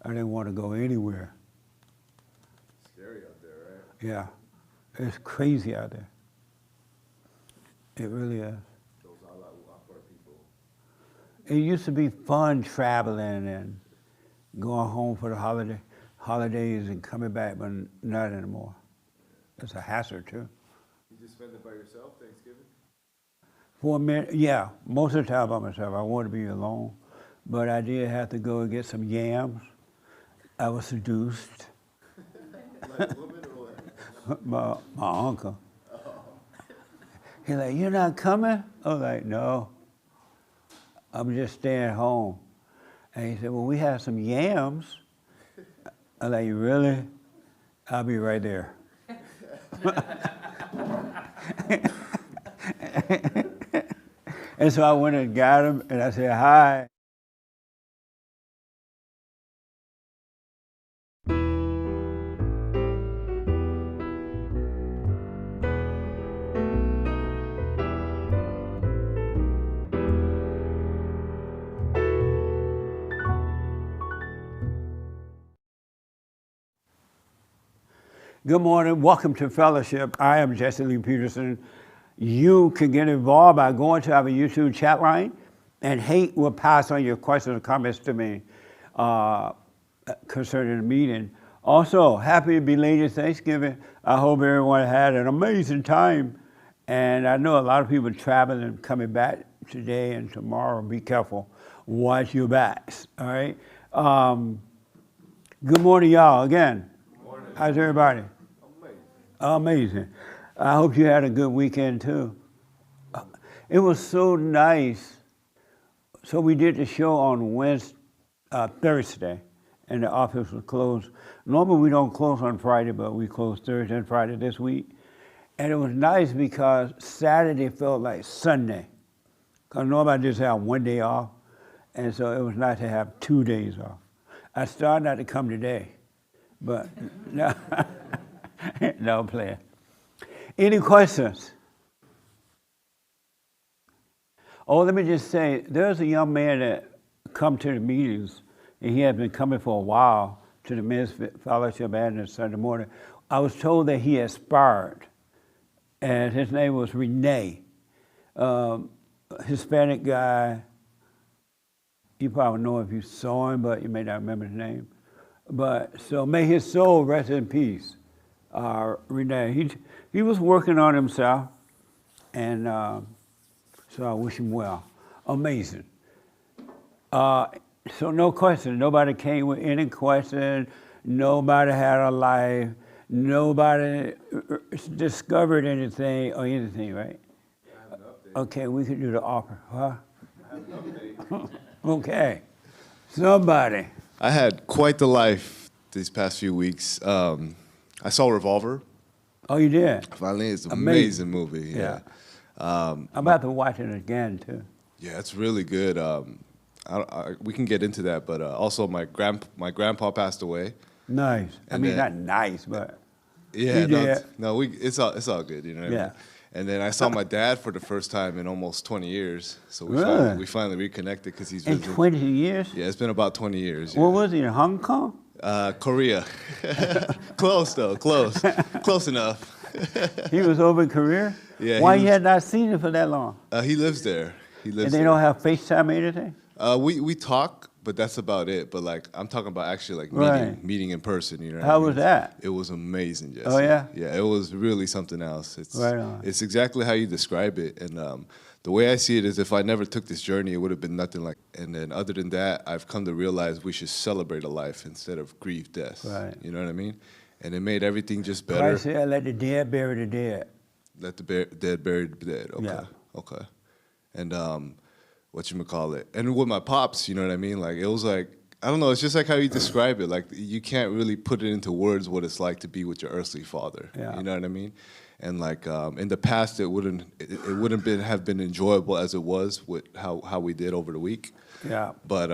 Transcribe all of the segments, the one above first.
I didn't want to go anywhere. Scary out there, right? Yeah, it's crazy out there. It really is. Those out for people. It used to be fun traveling and going home for the holidays and coming back, but not anymore. It's a hazard too. You just spend it by yourself, Thanksgiving? For a minute, yeah, most of the time by myself. I wanted to be alone, but I did have to go and get some yams. I was seduced. Like a woman or what? My uncle. He's like, "You're not coming?" I was like, "No, I'm just staying home." And he said, "Well, we have some yams." I was like, "Really? I'll be right there." And so I went and got him, and I said, "Hi." Good morning. Welcome to Fellowship. I am Jesse Lee Peterson. You can get involved by going to our YouTube chat line, and Hake will pass on your questions and comments to me concerning the meeting. Also, happy belated Thanksgiving. I hope everyone had an amazing time. And I know a lot of people traveling and coming back today and tomorrow. Be careful. Watch your backs, all right? Good morning, y'all, again. How's everybody? Amazing. I hope you had a good weekend too. It was so nice. So we did the show on Thursday, and the office was closed. Normally we don't close on Friday, but we closed Thursday and Friday this week. And it was nice because Saturday felt like Sunday. Because normally I just have one day off, and so it was nice to have 2 days off. I started not to come today. But no, no plan. Any questions? Oh, let me just say, there's a young man that come to the meetings, and he has been coming for a while to the Men's Fellowship and the Sunday morning. I was told that he expired, and his name was Rene, Hispanic guy. You probably know if you saw him, but you may not remember his name. But so may his soul rest in peace, Rene. He was working on himself, and so I wish him well. Amazing. So no question. Nobody came with any question. Nobody had a life. Nobody discovered anything or anything, right? I have an update. Okay, we could do the offer. Huh? I have an update. Okay. Somebody. I had quite the life these past few weeks. I saw Revolver. Oh, you did? Finally, it's an amazing movie. Yeah. I'm about to watch it again, too. Yeah, it's really good. We can get into that, but also my grandpa passed away. Nice. I And mean, then- not nice, but Yeah, You did. it's all good, you know what I Yeah. mean? And then I saw my dad for the first time in almost 20 years. So Really? we finally reconnected because he's in visiting. 20 years? Yeah, it's been about 20 years. What Yeah. was he, in Hong Kong? Korea. Close though, close. Close enough. He was over in Korea? Yeah, Why he you was- had not seen him for that long? He lives there. He lives And they there. don't have FaceTime or anything? We talk, but that's about it. But like I'm talking about actually like Right. meeting in person. You know. what How I mean? was that? It was amazing, Jesse. Oh, yeah? Yeah, it was really something else. It's Right on. It's exactly how you describe it, and the way I see it is, if I never took this journey, it would have been nothing like. And then other than that, I've come to realize we should celebrate a life instead of grieve death. Right. You know what I mean? And it made everything just better. Christ said, let the dead bury the dead. Let the dead bury the dead. Okay. Yeah. Okay. And whatchamacallit. And with my pops, you know what I mean? Like it was like, I don't know, it's just like how you describe it. Like you can't really put it into words what it's like to be with your earthly father. Yeah. You know what I mean? And like in the past it wouldn't have been enjoyable as it was with how we did over the week. Yeah. But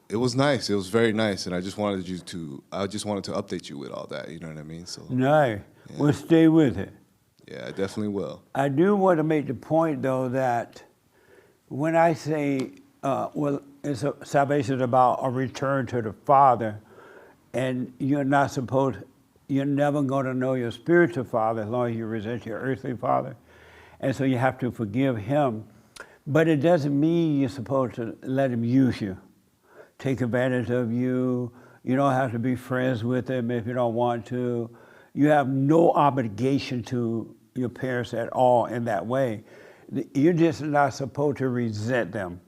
it was nice. It was very nice, and I just wanted to update you with all that. You know what I mean? So No. Well, stay with it. yeah, I definitely will. I do want to make the point, though, that when I say, salvation is about a return to the Father, And you're never going to know your spiritual father as long as you resent your earthly father. And so you have to forgive him. But it doesn't mean you're supposed to let him use you, take advantage of you. You don't have to be friends with him if you don't want to. You have no obligation to your parents at all in that way. You're just not supposed to resent them.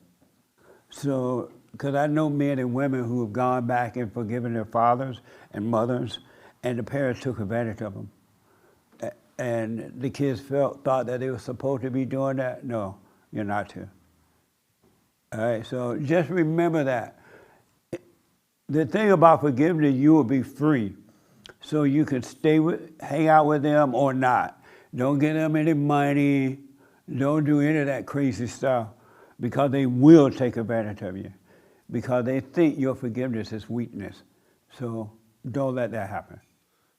So, because I know men and women who have gone back and forgiven their fathers and mothers, and the parents took advantage of them. And the kids thought that they were supposed to be doing that. No, you're not to. All right, so just remember that. The thing about forgiveness, you will be free. So you can hang out with them or not. Don't give them any money. Don't do any of that crazy stuff, because they will take advantage of you, because they think your forgiveness is weakness. So don't let that happen.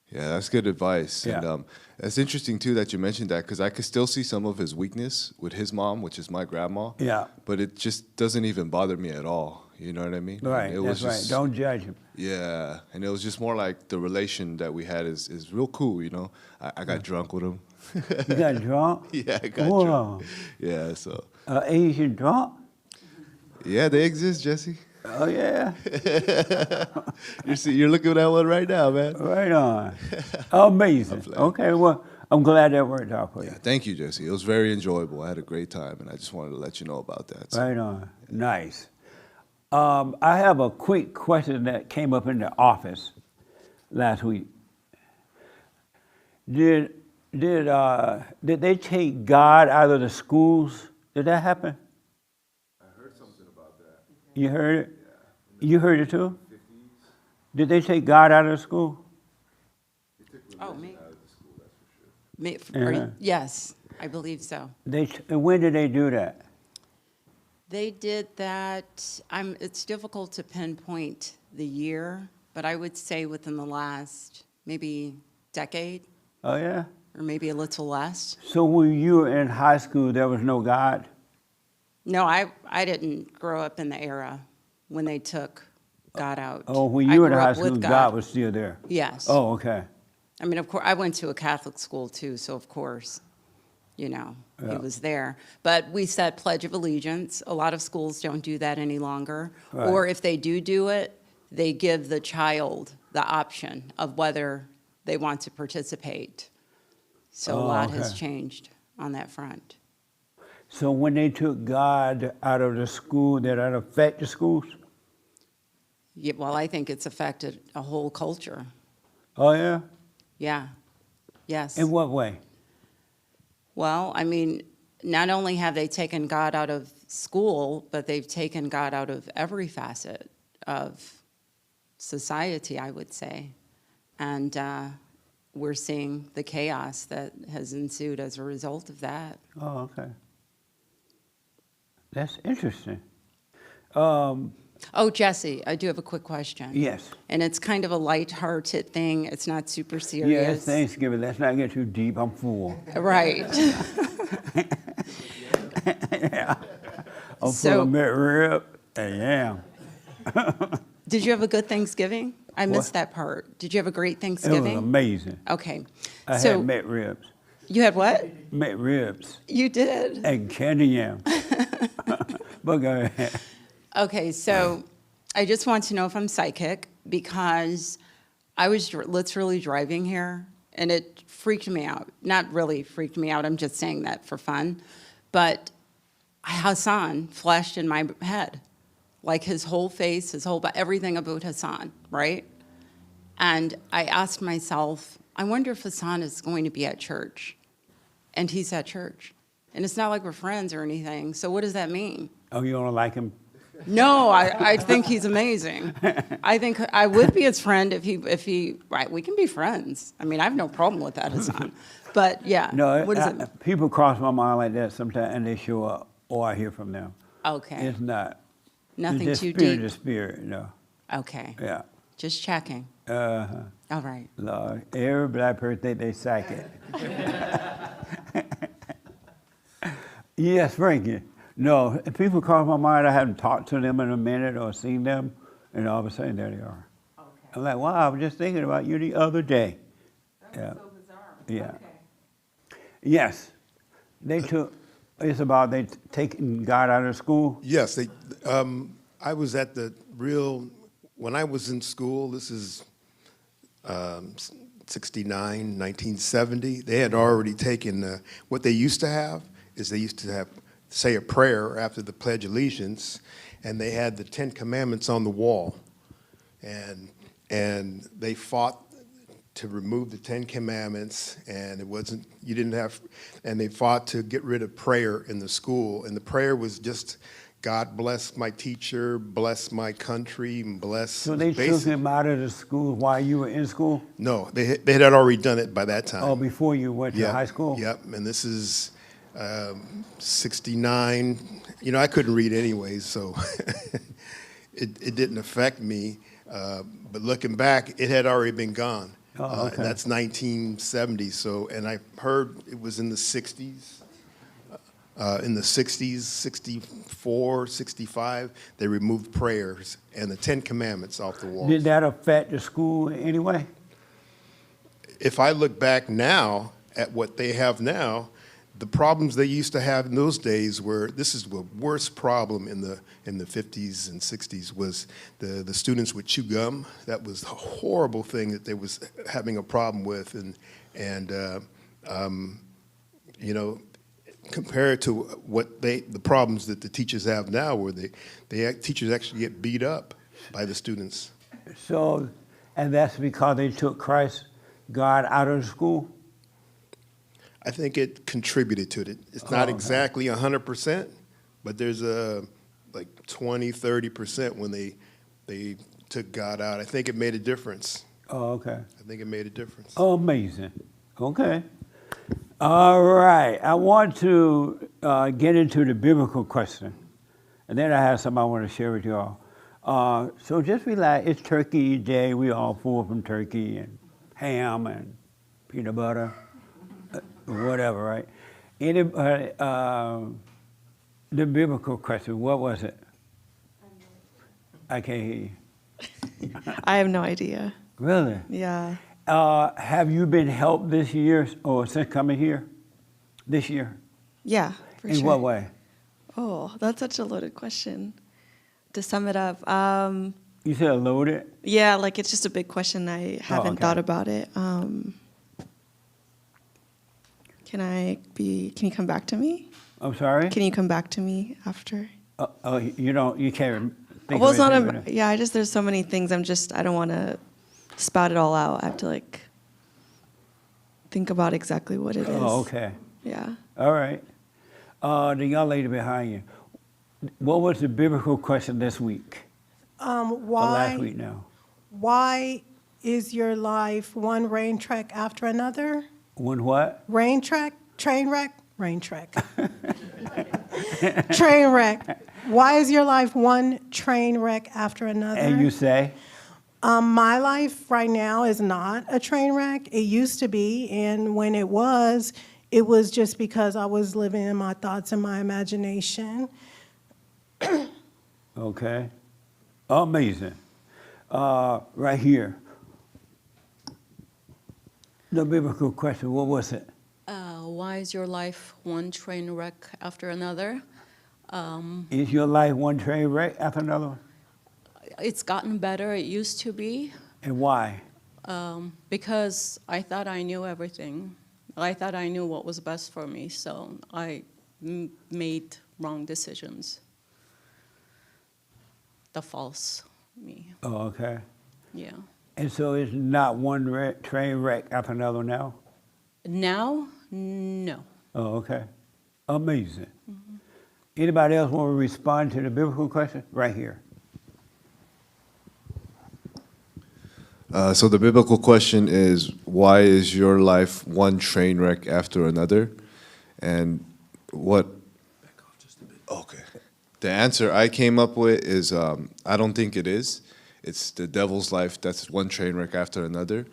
Yeah, that's good advice. Yeah. And it's interesting, too, that you mentioned that, because I could still see some of his weakness with his mom, which is my grandma. Yeah. But it just doesn't even bother me at all. You know what I mean? Right, It that's right. Don't judge him. Yeah, and it was just more like the relation that we had is real cool, you know? I got drunk with him. You got drunk? Yeah, I got Whoa. drunk. Yeah, so. Asian drunk? Yeah, they exist, Jesse. Oh, yeah. You're looking at that one right now, man. Right on. Amazing. Okay, well, I'm glad that worked out for you. Yeah, thank you, Jesse. It was very enjoyable. I had a great time, and I just wanted to let you know about that. So. Right on. Nice. I have a quick question that came up in the office last week. Did they take God out of the schools? Did that happen? I heard something about that. You heard it? Yeah. You heard it too? Did they take God out of the school? They took Oh, religion me? out of the school, that's for sure. Yes, I believe so. When did they do that? They did that, it's difficult to pinpoint the year, but I would say within the last maybe decade, Oh, yeah? or maybe a little less. So when you were in high school, there was no God? No, I didn't grow up in the era when they took God out. Oh, when I you were in grew high up with school, God was still there? Yes. Oh, okay. I mean, of course, I went to a Catholic school too, so of course, he was there. But we said Pledge of Allegiance. A lot of schools don't do that any longer. Right. Or if they do it, they give the child the option of whether they want to participate. So a lot has okay. changed on that front. So when they took God out of the school, did that affect the schools? Yeah, well, I think it's affected a whole culture. Oh, yeah? Yeah. Yes. In what way? Well, I mean, not only have they taken God out of school, but they've taken God out of every facet of society, I would say. And we're seeing the chaos that has ensued as a result of that. Oh, okay. That's interesting. Oh, Jesse, I do have a quick question. Yes. And it's kind of a lighthearted thing. It's not super Yeah, it's serious. Thanksgiving. Let's not get too deep. I'm full. Right. Yeah. I'm full So- of McRib and yam. Did you have a good Thanksgiving? I missed that part. Did you have a great It was Thanksgiving? amazing. Okay. I So had McRibs. you had what? McRibs You did. and candy yam. But go ahead. Okay, so I just want to know if I'm psychic, because I was literally driving here and it freaked me out. Not really freaked me out, I'm just saying that for fun. But Hassan flashed in my head, like his whole face, everything about Hassan, right? And I asked myself, I wonder if Hassan is going to be at church. And he's at church. And it's not like we're friends or anything, so what does that mean? Oh, you don't like him? No, I think he's amazing. I think I would be his friend if he, right, we can be friends. I mean, I have no problem with that, Hassan. But yeah, No, what is it? people cross my mind like that sometimes, and they show up, or I hear from them. Okay, It's not. nothing It's too spirit deep. to spirit, no. Okay, Yeah. just checking. Uh-huh. All right. Lord, every black person think they psychic. Yes, Frankie. No, if people cross my mind, I haven't talked to them in a minute or seen them, and all of a sudden there they are. Okay. I'm like, wow, I was just thinking about you the other day. That was Yeah. so bizarre. Yeah. Okay. Yes, they took, it's about they taking God out of school. Yes, I was at the when I was in school, this is 69, 1970, they had already taken, what they used to have is they used to say a prayer after the Pledge of Allegiance, and they had the Ten Commandments on the wall. And they fought to remove the Ten Commandments, and and they fought to get rid of prayer in the school. And the prayer was just, God bless my teacher, bless my country, and bless. So they took him out of the school while you were in school? No, they had already done it by that time. Oh, before you went to high school? Yep, and this is 69. You know, I couldn't read anyways, so it didn't affect me. But looking back, it had already been gone. Oh, okay. And that's 1970. So, and I heard it was in the 60s. In the 60s, 64, 65, they removed prayers and the Ten Commandments off the walls. Did that affect the school anyway? If I look back now at what they have now, the problems they used to have in those days this is the worst problem in the 50s and 60s was the students would chew gum. That was a horrible thing that they was having a problem with, and you know, compared to what the problems that the teachers have now, where teachers actually get beat up by the students. So, and that's because they took Christ, God, out of the school? I think it contributed to it. It's not okay. exactly 100%, but there's like 20, 30% when they took God out. I think it made a difference. Oh, okay. I think it made a difference. Amazing. Okay. All right. I want to get into the biblical question. And then I have something I want to share with you all. So just relax. It's Turkey Day. We all full from turkey and ham and peanut butter, whatever, right? Anybody, the biblical question, what was it? I can't hear you. I have no idea. Really? Yeah. Have you been helped this year or since coming here? This year? Yeah, for In sure. what way? Oh, that's such a loaded question. To sum it up, You said loaded? yeah, like it's just a big question. I haven't okay. thought about it. Can you come back to me? I'm sorry? Can you come back to me after? You can't think Well, of it's not anything right now? yeah, there's so many things. I don't want to spout it all out. I have to like think about exactly what it is. Oh, okay. Yeah. All right. The young lady behind you, what was the biblical question this week? Or last week now? Why is your life one rain track after another? One what? Train wreck? Rain track. Train wreck. Why is your life one train wreck after another? And you say? My life right now is not a train wreck. It used to be, and when it was just because I was living in my thoughts and my imagination. Okay. Amazing. Right here. The biblical question, what was it? Why is your life one train wreck after another? Is your life one train wreck after another one? It's gotten better. It used to be And why? because I thought I knew everything. I thought I knew what was best for me, so I made wrong decisions. The false me. Oh, okay. Yeah. And so it's not one train wreck after another now? Now, no. Oh, okay. Amazing. Anybody else want to respond to the biblical question? Right here. So the biblical question is, why is your life one train wreck after another? And what? Okay. The answer I came up with is, I don't think it is. It's the devil's life that's one train wreck after another.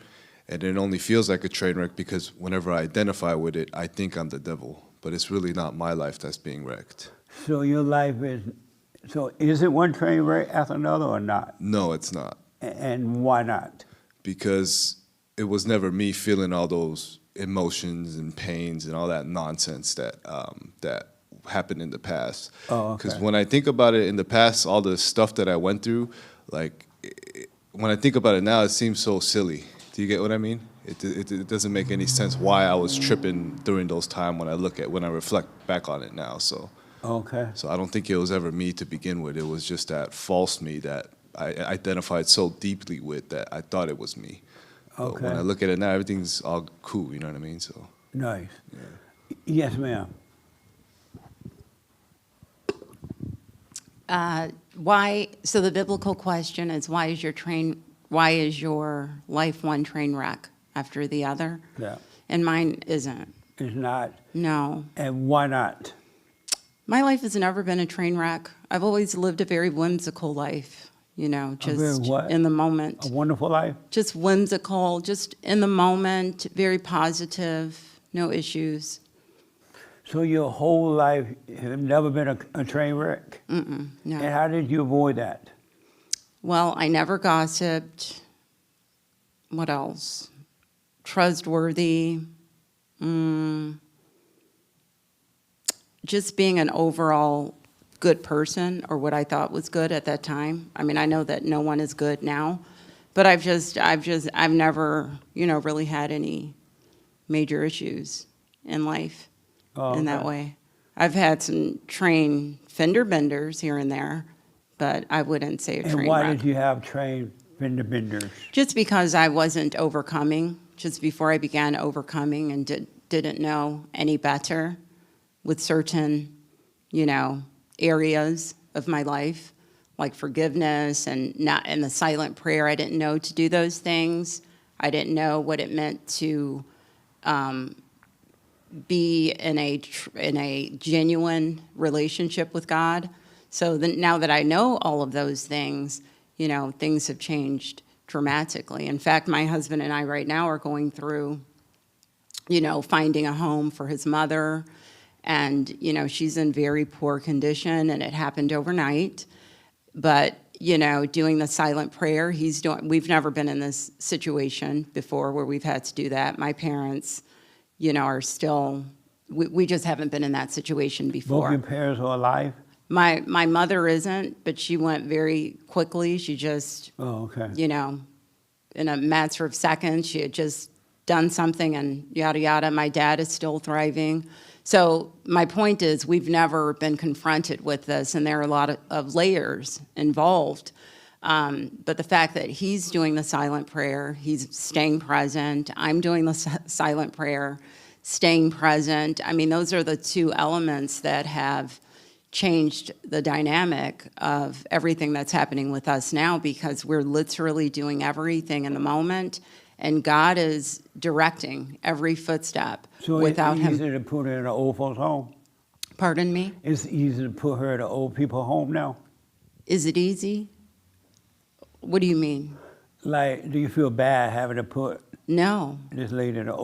And it only feels like a train wreck because whenever I identify with it, I think I'm the devil. But it's really not my life that's being wrecked. So your life is, so is it one train wreck after another or not? No, it's not. And why not? Because it was never me feeling all those emotions and pains and all that nonsense that that happened in the past. Oh, Because okay. when I think about it in the past, all the stuff that I went through, like when I think about it now, it seems so silly. Do you get what I mean? It doesn't make any sense why I was tripping during those times when I reflect back on it now. So Okay. I don't think it was ever me to begin with. It was just that false me that I identified so deeply with that I thought it was me. But when Okay. I look at it now, everything's all cool. You know what I mean? So Nice. Yes, ma'am. Why? So the biblical question is, why is your life one train wreck after the other? Yeah. And mine isn't. It's not. No. And why not? My life has never been a train wreck. I've always lived a very whimsical life, you know, very just what? in the moment. A wonderful life? Just whimsical, just in the moment, very positive, no issues. So your whole life have never been a train wreck? No. And how did you avoid that? Well, I never gossiped. What else? Trustworthy. Just being an overall good person, or what I thought was good at that time. I mean, I know that no one is good now, but I've never, you know, really had any major issues in life in that okay. way. I've had some train fender benders here and there, but I wouldn't say a And train why wreck. did you have train fender benders? Just because I wasn't overcoming, just before I began overcoming and didn't know any better with certain, you know, areas of my life, like forgiveness and the silent prayer. I didn't know to do those things. I didn't know what it meant to be in a genuine relationship with God. So now that I know all of those things, you know, things have changed dramatically. In fact, my husband and I right now are going through, you know, finding a home for his mother. And, you know, she's in very poor condition, and it happened overnight. But, you know, doing the silent prayer, we've never been in this situation before where we've had to do that. My parents, you know, are still, we just haven't been in that situation Both before. your parents are alive? My mother isn't, but she went very quickly. She just, Oh, okay. you know, in a matter of seconds, she had just done something and yada, yada. My dad is still thriving. So my point is, we've never been confronted with this, and there are a lot of layers involved. But the fact that he's doing the silent prayer, he's staying present, I'm doing the silent prayer, staying present. I mean, those are the two elements that have changed the dynamic of everything that's happening with us now, because we're literally doing everything in the moment, and God is directing every footstep So without it's him. easy to put her in an old folks home? Pardon me? It's easy to put her in an old people home now? Is it easy? What do you mean? Like, do you feel bad having to put No, this lady in an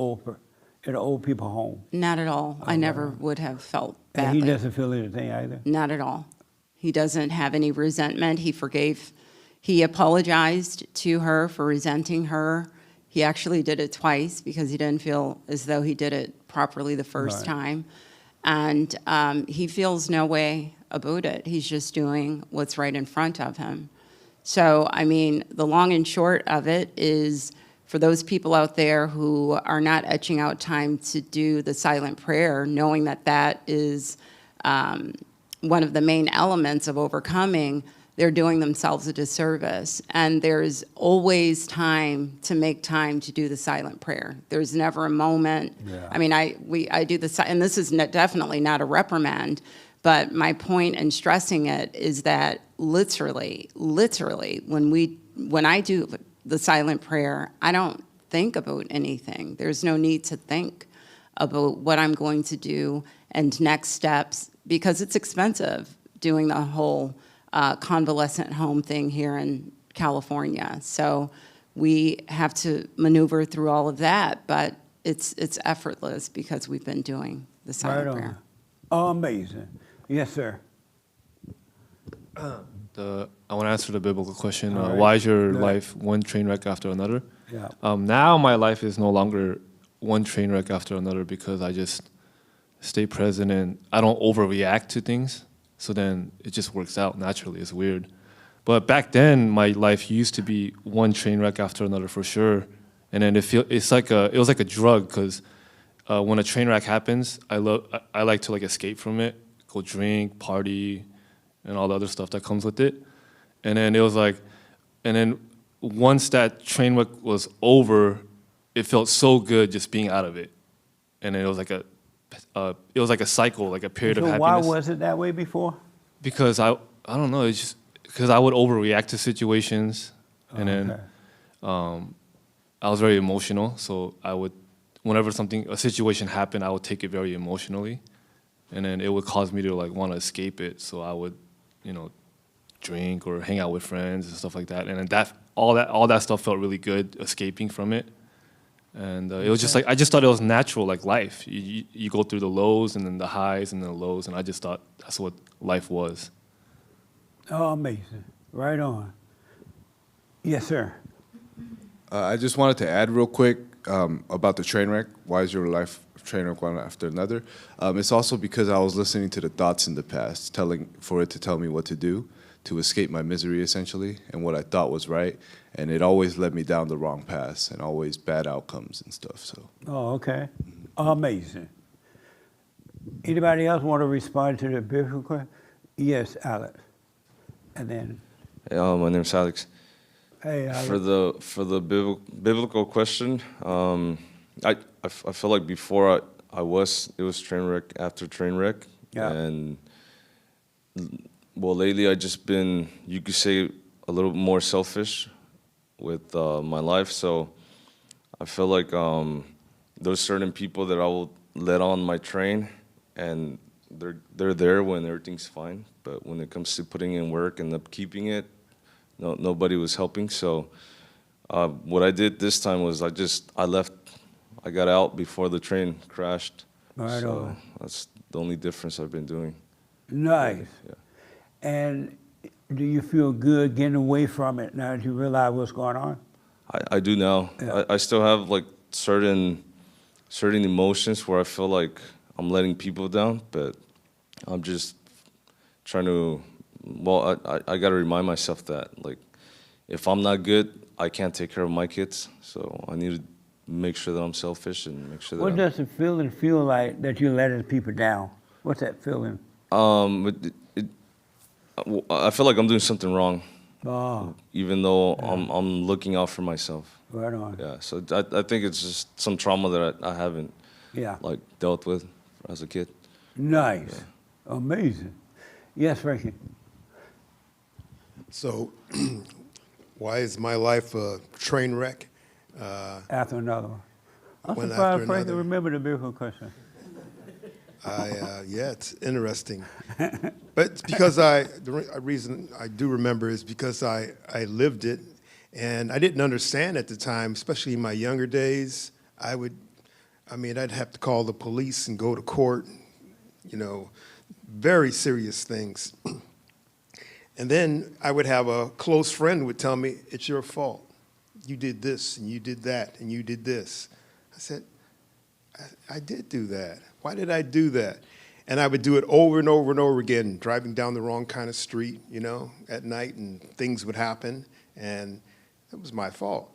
old people home? not at all. I never would have felt And he badly. doesn't feel anything either? Not at all. He doesn't have any resentment. He apologized to her for resenting her. He actually did it twice because he didn't feel as though he did it properly the first Right. time. And he feels no way about it. He's just doing what's right in front of him. So, I mean, the long and short of it is, for those people out there who are not etching out time to do the silent prayer, knowing that that is one of the main elements of overcoming, they're doing themselves a disservice. And there's always time to make time to do the silent prayer. There's never a moment. Yeah. I mean, I do and this is definitely not a reprimand, but my point in stressing it is that literally, when I do the silent prayer, I don't think about anything. There's no need to think about what I'm going to do and next steps, because it's expensive doing the whole convalescent home thing here in California. So we have to maneuver through all of that, but it's effortless because we've been doing the silent Right prayer. on. Oh, amazing. Yes, sir. I want to answer the biblical question. All right. Why is your Good. life one train wreck after another? Yeah. Now my life is no longer one train wreck after another because I just stay present and I don't overreact to things. So then it just works out naturally. It's weird. But back then, my life used to be one train wreck after another for sure. And then it was like a drug because when a train wreck happens, I like to like escape from it, go drink, party, and all the other stuff that comes with it. And then it was like, and then once that train wreck was over, it felt so good just being out of it. And it was like a cycle, like a period of So happiness. why was it that way before? Because I don't know, it's just because I would overreact to situations, and then Okay. I was very emotional. So I would, whenever a situation happened, I would take it very emotionally, and then it would cause me to like want to escape it. So I would, drink or hang out with friends and stuff like that, and then all that stuff felt really good, escaping from it. And it was just like, I just thought it was natural, like life. You go through the lows and then the highs and then the lows, and I just thought that's what life was. Oh, amazing. Right on. Yes, sir. I just wanted to add real quick about the train wreck. Why is your life train wreck one after another? It's also because I was listening to the thoughts in the past, for it to tell me what to do, to escape my misery, essentially, and what I thought was right. And it always led me down the wrong paths and always bad outcomes and stuff. So. Oh, okay. Amazing. Anybody else want to respond to the biblical question? Yes, Alex. And then, Hey, my name's Alex. hey, Alex. For the biblical question, I feel like before it was train wreck after train wreck, Yeah. and well, lately I just been, you could say, a little more selfish with my life. So I feel like there's certain people that I will let on my train, and they're there when everything's fine. But when it comes to putting in work and upkeeping it, nobody was helping. So what I did this time was I left. I got out before the train crashed. Right so on. that's the only difference I've been doing. Nice. Yeah. And do you feel good getting away from it now that you realize what's going on? I do now. Yeah. I still have like certain emotions where I feel like I'm letting people down, but I'm just trying to. Well, I got to remind myself that like if I'm not good, I can't take care of my kids. So I need to make sure that I'm selfish and make sure that. What does the feeling feel like that you're letting people down? What's that feeling? I feel like I'm doing something wrong, Oh, even though I'm looking out for myself. right on. Yeah, so I think it's just some trauma that I haven't Yeah. like dealt with as a kid. Nice. Amazing. Yes, Frankie. So, why is my life a train wreck? After another one. I'm One surprised after Frankie another. remember the biblical question. Yeah, it's interesting. But it's because the reason I do remember is because I lived it, and I didn't understand at the time, especially in my younger days. I'd have to call the police and go to court, very serious things. And then I would have a close friend who would tell me, it's your fault. You did this, and you did that, and you did this. I said, I did do that. Why did I do that? And I would do it over and over and over again, driving down the wrong kind of street, at night, and things would happen, and it was my fault.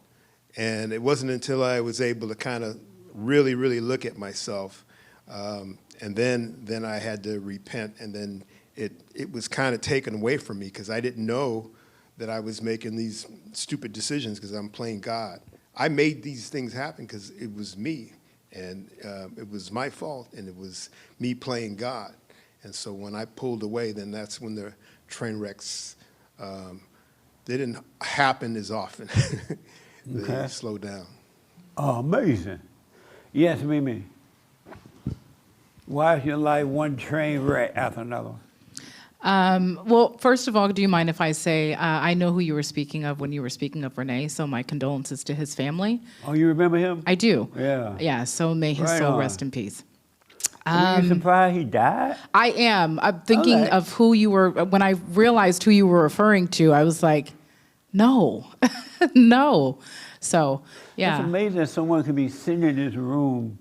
And it wasn't until I was able to kind of really, really look at myself, and then I had to repent, and then it was kind of taken away from me because I didn't know that I was making these stupid decisions because I'm playing God. I made these things happen because it was me. And it was my fault, and it was me playing God. And so when I pulled away, then that's when the train wrecks, they didn't happen as often. They Okay. slowed down. Oh, amazing. Yes, Mimi. Why is your life one train wreck after another one? Well, first of all, do you mind if I say I know who you were speaking of when you were speaking of Rene, so my condolences to his family. Oh, you remember him? I do. Yeah. Yeah, so may his Right soul on. rest in peace. Were you surprised he died? I am. I'm thinking Okay. of who you were. When I realized who you were referring to, I was like, no, no. So, yeah. It's amazing that someone could be sitting in this room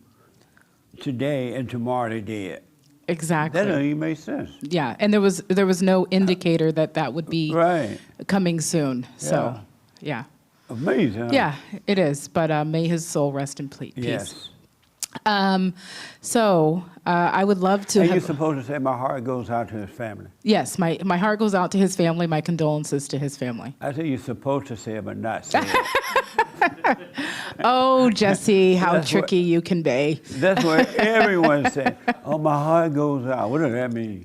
today and tomorrow they're dead. Exactly. That doesn't even make sense. Yeah, and there was no indicator that would be Right. coming soon. So, yeah. Amazing. Huh? Yeah, it is. But may his soul rest in peace. Yes. So I would love to. And you're supposed to say, my heart goes out to his family. Yes, my heart goes out to his family. My condolences to his family. I think you're supposed to say it, but not say it. Oh, Jesse, how That's what- tricky you can be. That's what everyone said. Oh, my heart goes out. What does that mean?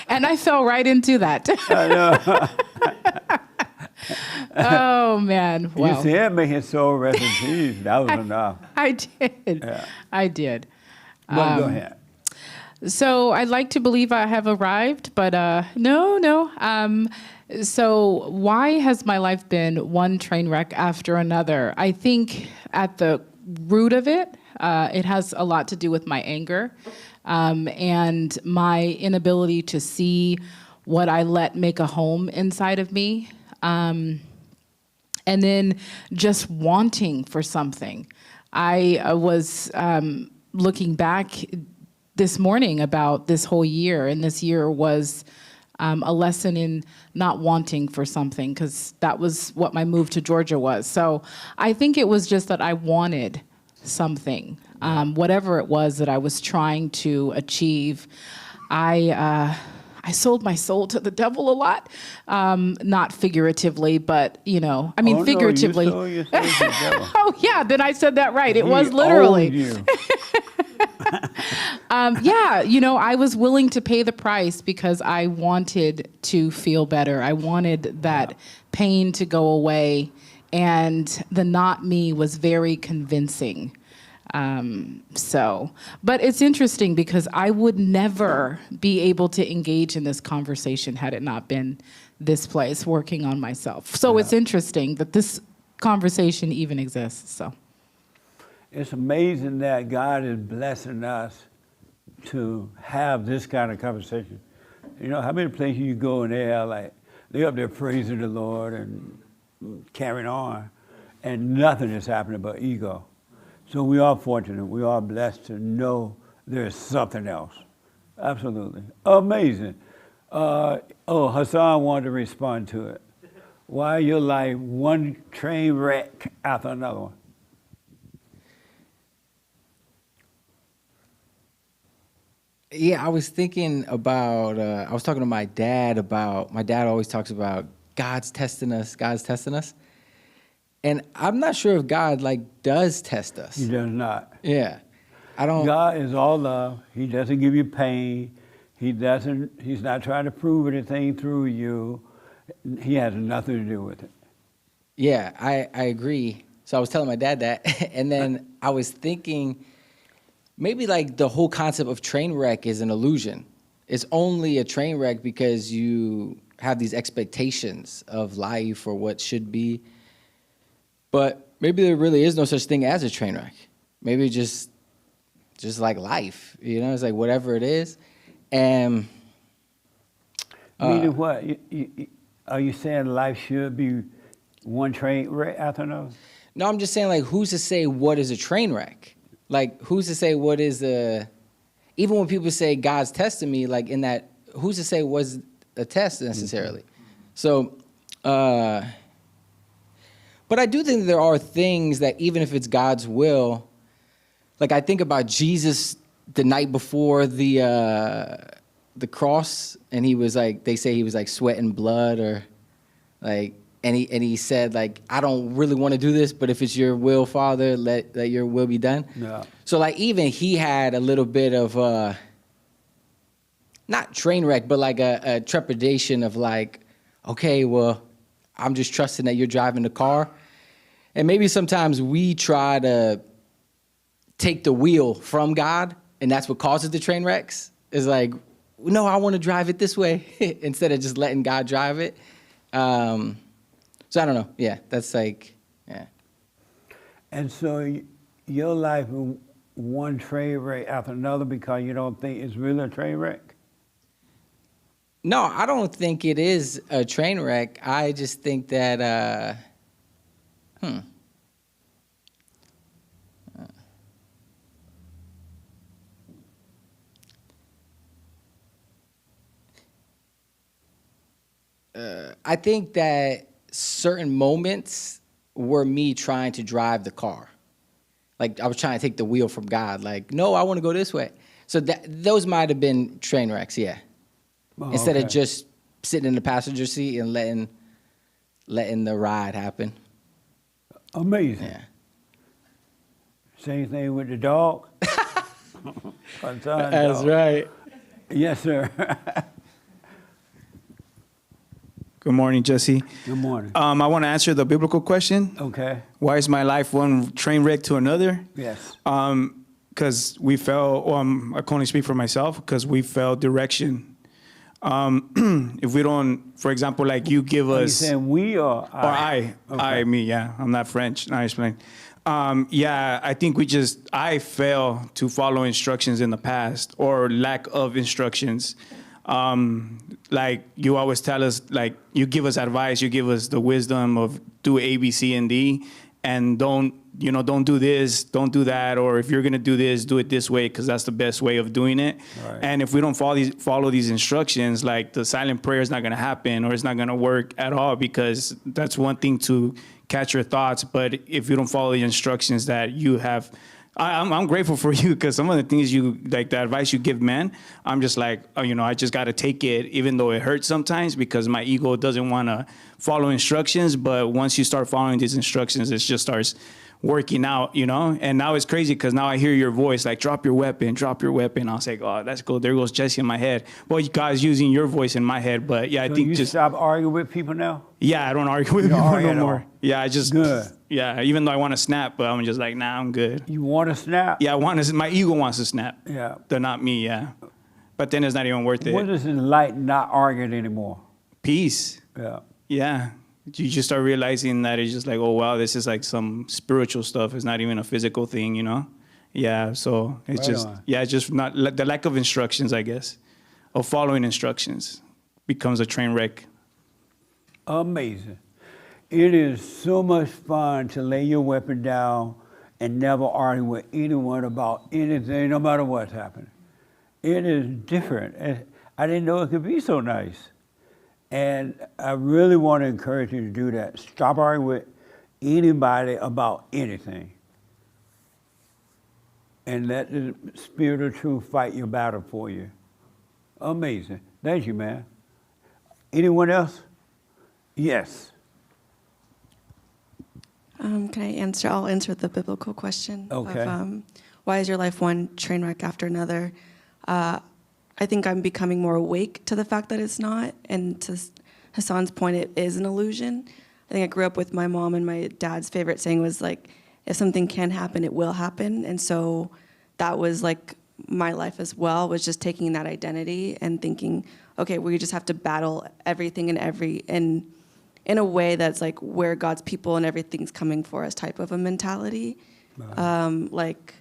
And I fell right into that. I know. Oh, man. You Wow. said, may his soul rest in peace. That was enough. I did. Yeah. I did. Well, go ahead. So I'd like to believe I have arrived, but no. So why has my life been one train wreck after another? I think at the root of it, it has a lot to do with my anger and my inability to see what I let make a home inside of me. And then just wanting for something. I was looking back this morning about this whole year, and this year was a lesson in not wanting for something, because that was what my move to Georgia was. So I think it was just that I wanted something, whatever it was that I was trying to achieve. I sold my soul to the devil a lot, not figuratively, but I mean, Oh, no, figuratively. you sold your soul to the devil. Oh yeah, then I said that right. It He was literally. owned you. Yeah, I was willing to pay the price because I wanted to feel better. I wanted that pain to go away, and the not me was very convincing. But it's interesting because I would never be able to engage in this conversation had it not been this place working on myself. So it's interesting that this conversation even exists. So It's amazing that God is blessing us to have this kind of conversation. You know, how many places you go and they're up there praising the Lord and carrying on, and nothing is happening but ego. So we are fortunate, we are blessed to know there's something else. Absolutely. Amazing. Hassan wanted to respond to it. Why your life one train wreck after another one? Yeah, I was thinking about, I was talking to my dad about, my dad always talks about God's testing us. And I'm not sure if God does test us. He does not. Yeah. I don't. God is all love. He doesn't give you pain. He's not trying to prove anything through you. He has nothing to do with it. Yeah, I agree. So I was telling my dad that. And then I was thinking maybe the whole concept of train wreck is an illusion. It's only a train wreck because you have these expectations of life or what should be. But maybe there really is no such thing as a train wreck. Maybe just like life, it's like whatever it is. And Meaning what? Are you saying life should be one train wreck after another? No, I'm just saying who's to say what is a train wreck? Who's to say what is even when people say God's testing me, in that, who's to say was a test necessarily? So, but I do think there are things that even if it's God's will, I think about Jesus the night before the cross, and he was they say he was sweating blood or and he said I don't really want to do this, but if it's your will, Father, let your will be done. Yeah. So even he had a little bit of not train wreck, but a trepidation of okay, well, I'm just trusting that you're driving the car. And maybe sometimes we try to take the wheel from God, and that's what causes the train wrecks. Is no, I want to drive it this way instead of just letting God drive it. So I don't know. Yeah, that's yeah. And so your life one train wreck after another because you don't think it's really a train wreck? No, I don't think it is a train wreck. I just think that, I think that certain moments were me trying to drive the car. Like I was trying to take the wheel from God. Like, no, I want to go this way. So those might have been train wrecks, yeah. Oh, Instead okay. of just sitting in the passenger seat and letting the ride happen. Amazing. Yeah. Same thing with the dog. That's right. Yes, sir. Good morning, Jesse. Good morning. I want to answer the biblical question. Okay. Why is my life one train wreck to another? Yes. Because we fell, I can only speak for myself, because we fell direction. If we don't, for example, like you give Are you us... saying we or I? Or I. Okay. I, me, yeah. I'm not French. I explain. Yeah, I think I fail to follow instructions in the past or lack of instructions. Like you always tell us, like you give us advice, you give us the wisdom of do A, B, C, and D, and don't do this, don't do that, or if you're gonna do this, do it this way because that's the best way of doing it. Right. And if we don't follow these instructions, like the silent prayer is not gonna happen or it's not gonna work at all, because that's one thing to catch your thoughts, but if you don't follow the instructions that you have. I'm grateful for you, because some of the things you, like the advice you give men, I'm just like, I just got to take it, even though it hurts sometimes, because my ego doesn't want to follow instructions. But once you start following these instructions, it just starts working out, And now it's crazy because now I hear your voice, like, drop your weapon. I'll say, oh, that's cool. There goes Jesse in my head. Well, you guys using your voice in my head. But yeah, I think you stop arguing with people now? Yeah, I don't argue with You don't people argue no at all? more. Yeah, I just. Good. Yeah, even though I want to snap, but I'm just like, nah, I'm good. You want to snap? Yeah, my ego wants to snap. Yeah. They're not me, yeah. But then it's not even worth it. What is it like not arguing anymore? Peace. Yeah. Yeah. You just start realizing that it's just like, oh, wow, this is like some spiritual stuff. It's not even a physical thing, Yeah, so it's Right just, on. it's just not, the lack of instructions, I guess, of following instructions becomes a train wreck. Amazing. It is so much fun to lay your weapon down and never argue with anyone about anything, no matter what's happening. It is different. And I didn't know it could be so nice. And I really want to encourage you to do that. Stop arguing with anybody about anything. And let the Spirit of truth fight your battle for you. Amazing. Thank you, man. Anyone else? Yes. Can I answer? I'll answer the biblical question. Okay. Of, why is your life one train wreck after another? I think I'm becoming more awake to the fact that it's not. And to Hassan's point, it is an illusion. I think I grew up with my mom, and my dad's favorite saying was like, if something can happen, it will happen. And so that was like my life as well, was just taking that identity and thinking, okay, we just have to battle everything and in a way that's like where God's people and everything's coming for us type of a mentality. Like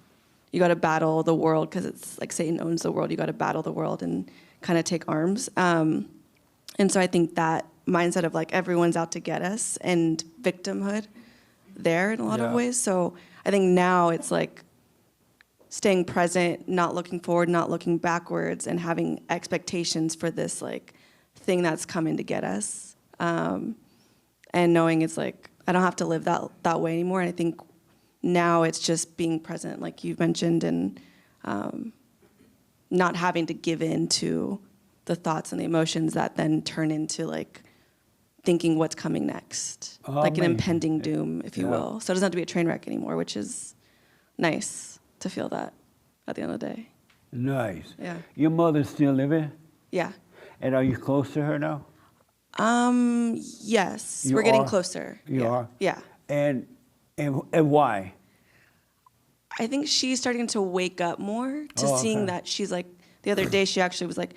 you got to battle the world because it's like Satan owns the world. You got to battle the world and kind of take arms. And so I think that mindset of like everyone's out to get us and victimhood there in a lot of ways. So I think now it's like staying present, not looking forward, not looking backwards, and having expectations for this like thing that's coming to get us. And knowing it's like, I don't have to live that way anymore. And I think now it's just being present, like you've mentioned, and not having to give in to the thoughts and the emotions that then turn into like thinking what's coming next, like an impending doom, if you will. So it doesn't have to be a train wreck anymore, which is nice to feel that at the end of the day. Nice. Yeah. Your mother's still living? Yeah. And are you close to her now? Yes, You we're getting are? closer. You Yeah. are? Yeah. And why? I think she's starting to wake up more to seeing that she's like, the other day she actually was like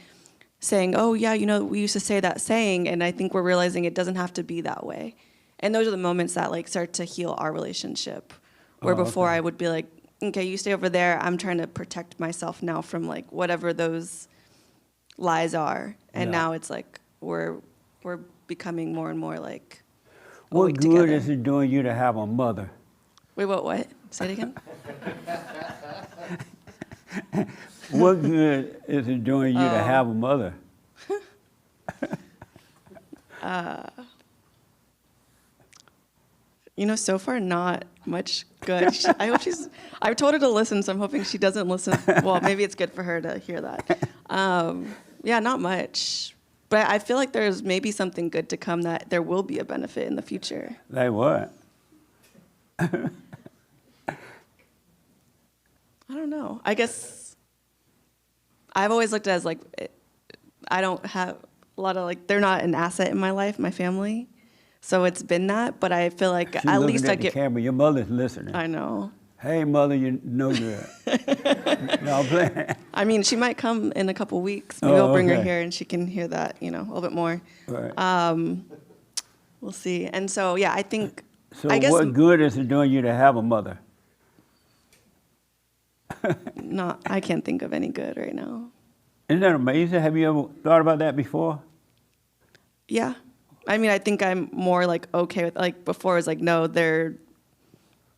saying, oh yeah, we used to say that saying, and I think we're realizing it doesn't have to be that way. And those are the moments that like start to heal our relationship. Where before I would be like, okay, you stay over there. I'm trying to protect myself now from like whatever those lies are. And Yeah. now it's like we're becoming more and more like What awake good together. is it doing you to have a mother? Wait, what? Say it again. What good is it doing you to have a mother? You know, so far not much good. I hope I've told her to listen, so I'm hoping she doesn't listen. Well, maybe it's good for her to hear that. Yeah, not much. But I feel like there's maybe something good to come, that there will be a benefit in the future. Like what? I don't know. I guess I've always looked at it as like, I don't have a lot of like, they're not an asset in my life, my family. So it's been that, but I feel like She's at looking least at I the get. camera. Your mother's listening. I know. Hey, mother, you no good. No, I'm playing. I mean, she might come in a couple weeks. Maybe Oh, I'll bring her okay. here and she can hear that, you know, a little bit more. Right. We'll see. And so, yeah, I think. So I guess what good is it doing you to have a mother? not. I can't think of any good right now. Isn't that amazing? Have you ever thought about that before? Yeah. I mean, I think I'm more like okay with, like before it was like, no, they're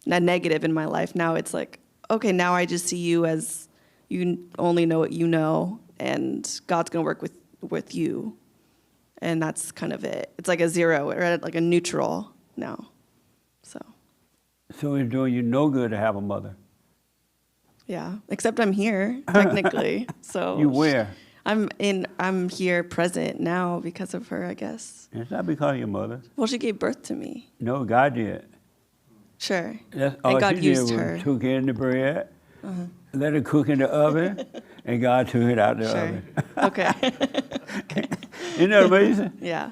not negative in my life. Now it's like, okay, now I just see you as you only know what you know, and God's gonna work with you, and that's kind of it. It's like a zero or like a neutral now. So So it's doing you no good to have a mother. yeah, except I'm here technically. So You where? I'm here present now because of her, I guess. It's not because of your mother. Well, she gave birth to me. No, God did. Sure. That's And all God she used did was her. took in the bread, let it cook in the oven, and God took it out the Sure. oven. Okay. Isn't that amazing? Yeah.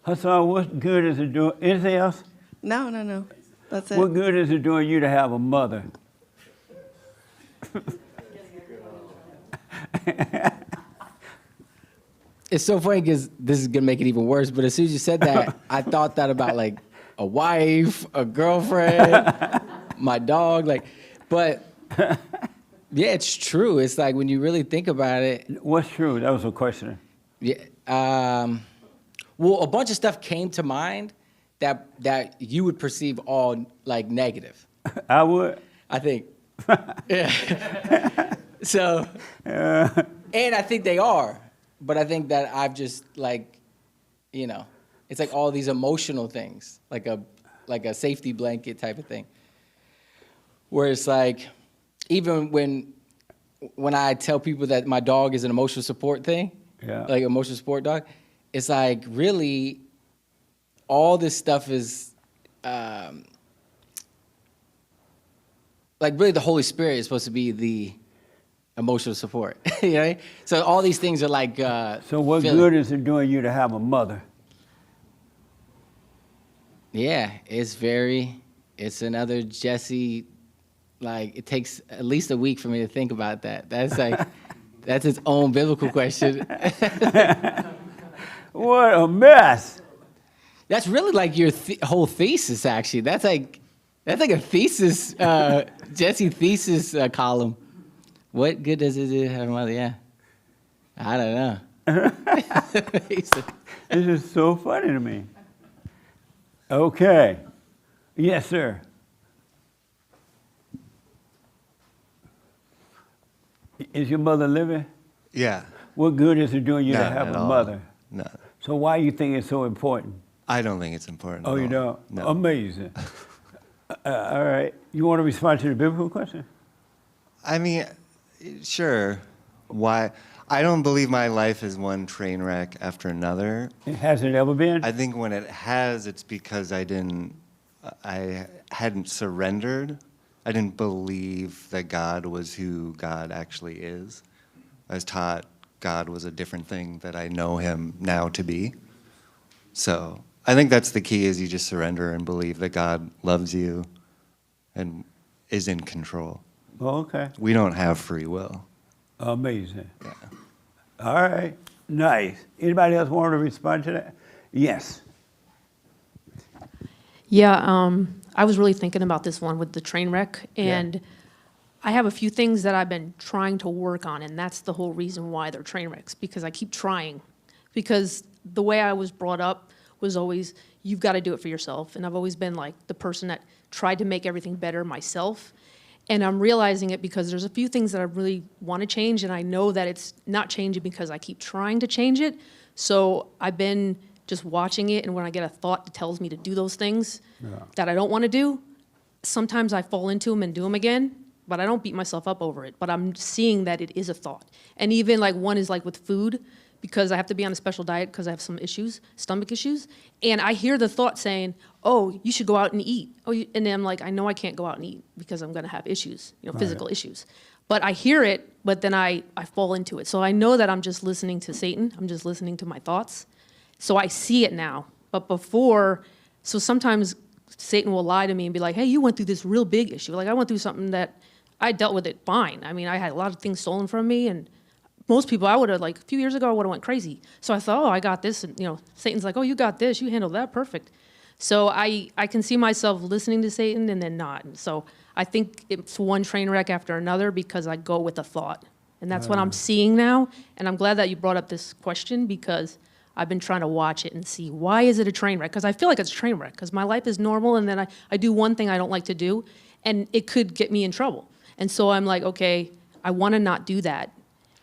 Hassan, what good is it doing? Anything else? No. That's it. What good is it doing you to have a mother? It's so funny because this is gonna make it even worse. But as soon as you said that, I thought that about like a wife, a girlfriend, my dog. Like, but yeah, it's true. It's like when you really think about it. What's true? That was a question. Yeah. Well, a bunch of stuff came to mind that you would perceive all like negative. I would. I think. Yeah. So, and I think they are, but I think that I've just like, you know, it's like all these emotional things, like a safety blanket type of thing. Where it's like, even when I tell people that my dog is an emotional support thing, Yeah. like emotional support dog, it's like really, all this stuff is. Like really the Holy Spirit is supposed to be the emotional support, you know? So all these things are like, So what feeling. good is it doing you to have a mother? Yeah, it's another Jesse, like it takes at least a week for me to think about that. That's like, that's its own biblical question. What a mess. That's really like your whole thesis, actually. That's like a thesis, Jesse thesis column. What good does it do to have a mother? Yeah. I don't know. This is so funny to me. Okay. Yes, sir. Is your mother living? Yeah. What good is it doing you to None have at a all. mother? No. So why you think it's so important? I don't think it's important. Oh, at you all. don't? No. Amazing. All right. You want to respond to the biblical question? I mean, sure. Why? I don't believe my life is one train wreck after another. It hasn't ever been? I think when it has, it's because I hadn't surrendered. I didn't believe that God was who God actually is. I was taught God was a different thing that I know him now to be. So I think that's the key, is you just surrender and believe that God loves you and is in control. Oh, okay. We don't have free will. Amazing. Yeah. All right. Nice. Anybody else want to respond to that? Yes. Yeah, I was really thinking about this one with the train wreck, and I have a few things that I've been trying to work on, and that's the whole reason why they're train wrecks, because I keep trying. Because the way I was brought up was always, you've got to do it for yourself. And I've always been like the person that tried to make everything better myself. And I'm realizing it because there's a few things that I really want to change, and I know that it's not changing because I keep trying to change it. So I've been just watching it, and when I get a thought that tells me to do those things that I don't want to do, sometimes I fall into them and do them again, but I don't beat myself up over it. But I'm seeing that it is a thought. And even like one is like with food, because I have to be on a special diet because I have some issues, stomach issues. And I hear the thought saying, oh, you should go out and eat. And then I'm like, I know I can't go out and eat because I'm going to have issues, physical issues. But I hear it, but then I fall into it. So I know that I'm just listening to Satan. I'm just listening to my thoughts. So I see it now. But before, so sometimes Satan will lie to me and be like, hey, you went through this real big issue. Like I went through something that I dealt with it fine. I mean, I had a lot of things stolen from me, and most people I would have, like a few years ago, I would have went crazy. So I thought, oh, I got this. And, Satan's like, oh, you got this. You handled that perfect. So I can see myself listening to Satan and then not. And so I think it's one train wreck after another because I go with a thought. And that's what I'm seeing now. And I'm glad that you brought up this question because I've been trying to watch it and see why is it a train wreck? Because I feel like it's a train wreck because my life is normal and then I do one thing I don't like to do and it could get me in trouble. And so I'm like, okay, I want to not do that.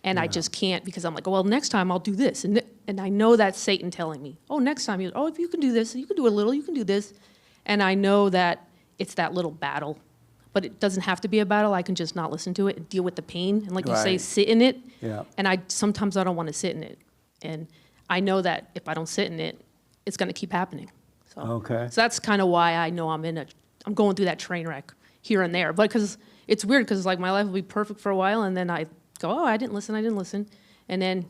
And I just can't because I'm like, oh, well, next time I'll do this. And I know that's Satan telling me, oh, next time, if you can do this, you can do a little, you can do this. And I know that it's that little battle. But it doesn't have to be a battle. I can just not listen to it and deal with the pain. And like you say, sit in it. Yeah. And sometimes I don't want to sit in it. And I know that if I don't sit in it, it's going to keep happening. So, Okay. So that's kind of why I know I'm going through that train wreck here and there. But because it's weird because like my life will be perfect for a while and then I go, oh, I didn't listen. And then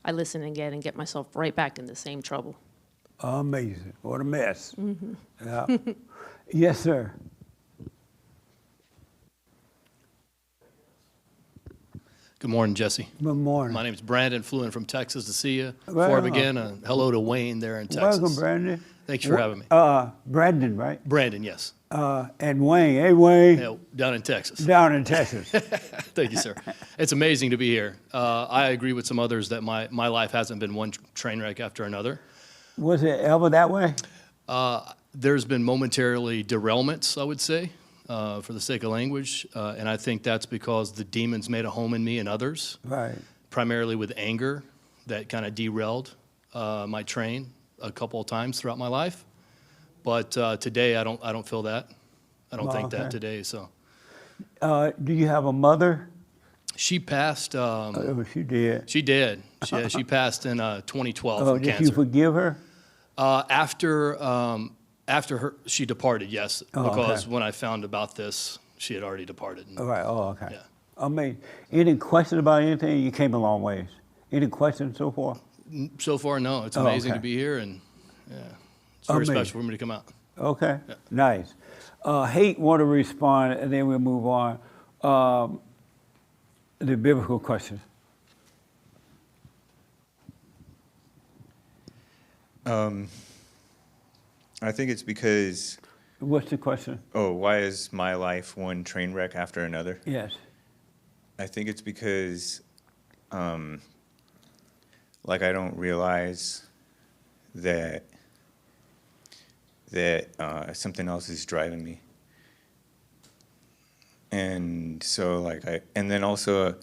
I listen again and get myself right back in the same trouble. Amazing. What a mess. Mm-hmm. Yeah. Yes, sir. Good morning, Jesse. Good morning. My name is Brandon, flew in from Texas to see you. Well, Before I begin, hello to Wayne there in Texas. Welcome, Brandon. Thanks for having me. Brandon, right? Brandon, yes. And Wayne. Hey, Wayne. Yeah, down in Texas. Down in Texas. Thank you, sir. It's amazing to be here. I agree with some others that my life hasn't been one train wreck after another. Was it ever that way? There's been momentarily derailments, I would say, for the sake of language. And I think that's because the demons made a home in me and others. Right. Primarily with anger that kind of derailed my train a couple of times throughout my life. But today, I don't feel that. I don't think that today. So, do you have a mother? She passed. She did. She did. She passed in 2012 Oh, from did cancer. you forgive her? After she departed, yes, because when I found about this, she had already departed. All right. Oh, okay. Yeah. I mean, any questions about anything? You came a long ways. Any questions so far? So far, no. It's amazing okay. to be here, and it's very Amazing. special for me to come out. Okay. Yeah. Nice. Hake want to respond, and then we'll move on. The biblical questions. I think it's because, What's the question? why is my life one train wreck after another? Yes. I think it's because, I don't realize that something else is driving me. And so, and then also,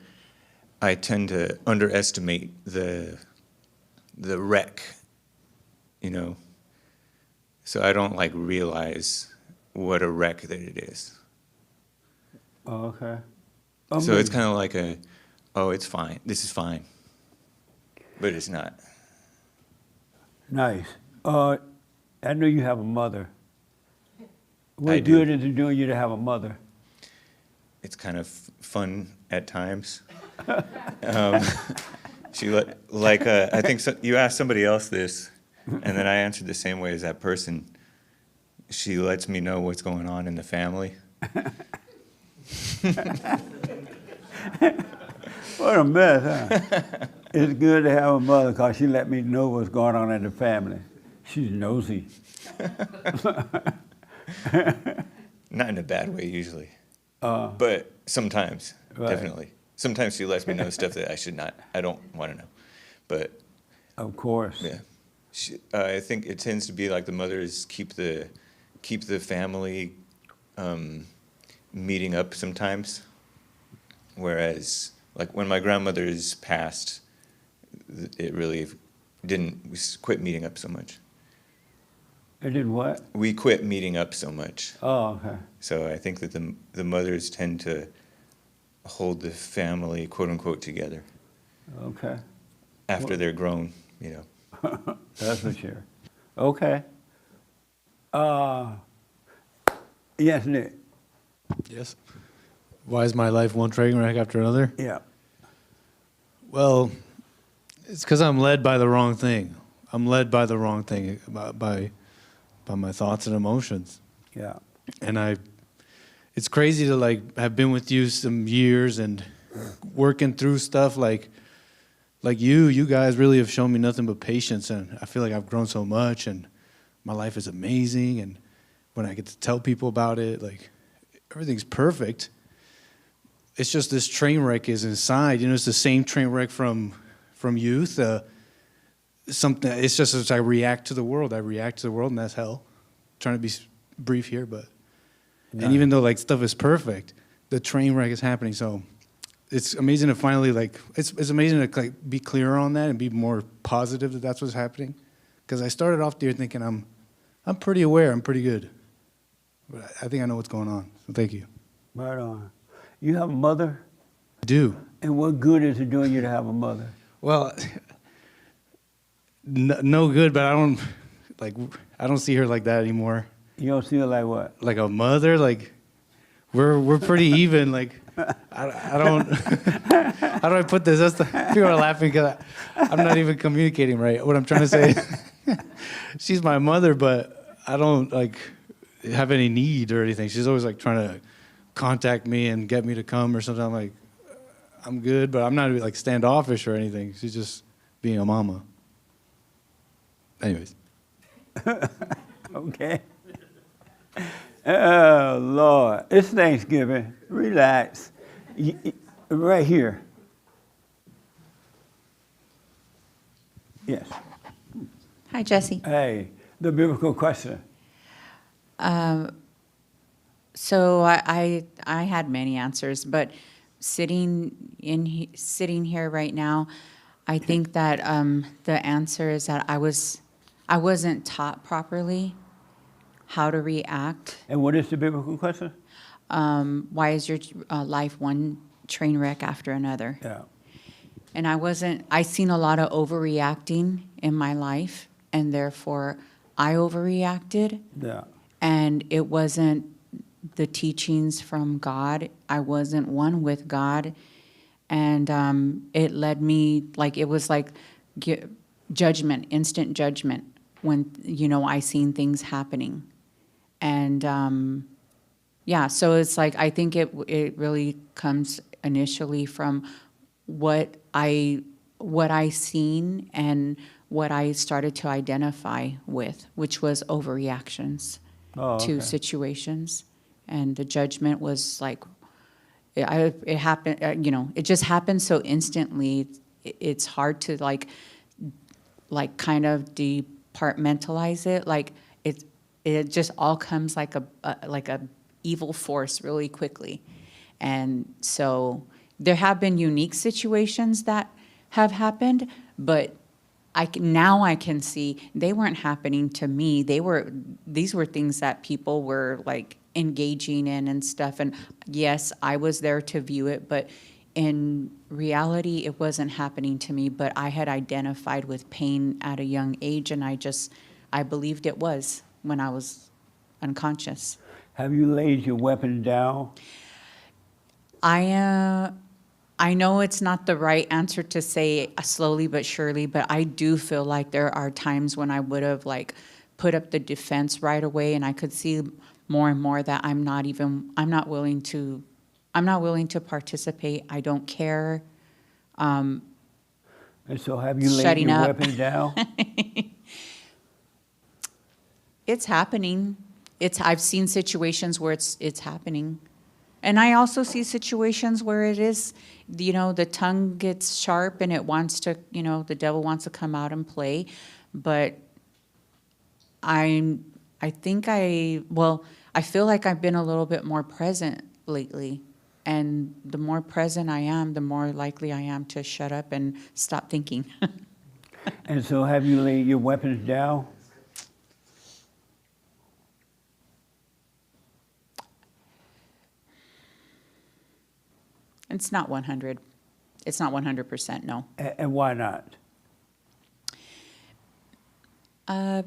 I tend to underestimate the wreck, So I don't realize what a wreck that it is. Oh, okay. So it's kind of like it's fine. This is fine. But it's not. Nice. I know you have a mother. What I do. good is it doing you to have a mother? It's kind of fun at times. She I think you asked somebody else this, and then I answered the same way as that person. She lets me know what's going on in the family. What a mess, huh? It's good to have a mother because she let me know what's going on in the family. She's nosy. Not in a bad way, usually. but sometimes, Right. definitely. Sometimes she lets me know stuff that I don't want to know. But Of course. yeah, I think it tends to be like the mothers keep the family meeting up sometimes, whereas like when my grandmother's passed, it really didn't. We quit meeting up so much. It did what? We quit meeting up so much. Oh, okay. So I think that the mothers tend to hold the family, quote unquote, together Okay. after they're grown, you know. That's for sure. Okay. Yes, Nick. Yes. Why is my life one train wreck after another? Yeah. Well, it's because I'm led by the wrong thing. I'm led by the wrong thing, by my thoughts and emotions. Yeah. And it's crazy to like have been with you some years and working through stuff like you guys really have shown me nothing but patience, and I feel like I've grown so much and my life is amazing, and when I get to tell people about it, like everything's perfect. It's just this train wreck is inside. You know, it's the same train wreck from youth. Something. It's just as I react to the world. I react to the world, and that's hell. Trying to be brief here, but and even though like stuff is perfect, the train wreck is happening. So it's amazing to finally like it's amazing to like be clearer on that and be more positive that that's what's happening. Because I started off the year thinking I'm pretty aware, I'm pretty good, but I think I know what's going on. So thank you. Right on. You have a mother? I do. And what good is it doing you to have a mother? Well, no good, but I don't see her like that anymore. You don't see her like what? Like a mother, like we're pretty even. Like I don't. How do I put this? People are laughing because I'm not even communicating right. What I'm trying to say, she's my mother, but I don't like have any need or anything. She's always like trying to contact me and get me to come or something. I'm like, I'm good, but I'm not like standoffish or anything. She's just being a mama. Anyways. Okay. Oh, Lord. It's Thanksgiving. Relax. Right here. Yes. Hi, Jesse. Hey, the biblical question. So I had many answers, but sitting here right now, I think that the answer is that I wasn't taught properly how to react. And what is the biblical question? Why is your life one train wreck after another? Yeah. And I seen a lot of overreacting in my life, and therefore I overreacted. Yeah. And it wasn't the teachings from God. I wasn't one with God. And it led me, like, it was like judgment, instant judgment when, I seen things happening. And yeah, so it's like, I think it really comes initially from what I seen and what I started to identify with, which was overreactions to situations. And the judgment was like, it happened, it just happened so instantly. It's hard to like kind of departmentalize it. Like it just all comes like a evil force really quickly. And so there have been unique situations that have happened, but now I can see they weren't happening to me. These were things that people were like engaging in and stuff. And yes, I was there to view it, but in reality, it wasn't happening to me. But I had identified with pain at a young age, and I believed it was when I was unconscious. Have you laid your weapon down? I know it's not the right answer to say slowly but surely, but I do feel like there are times when I would have like put up the defense right away, and I could see more and more that I'm not willing to participate. I don't care. And so have you laid your weapon down? It's happening. I've seen situations where it's happening. And I also see situations where it is, you know, the tongue gets sharp and it wants to, you know, the devil wants to come out and play. But I feel like I've been a little bit more present lately. And the more present I am, the more likely I am to shut up and stop thinking. And so have you laid your weapons down? It's not 100. It's not 100%, no. And why not? I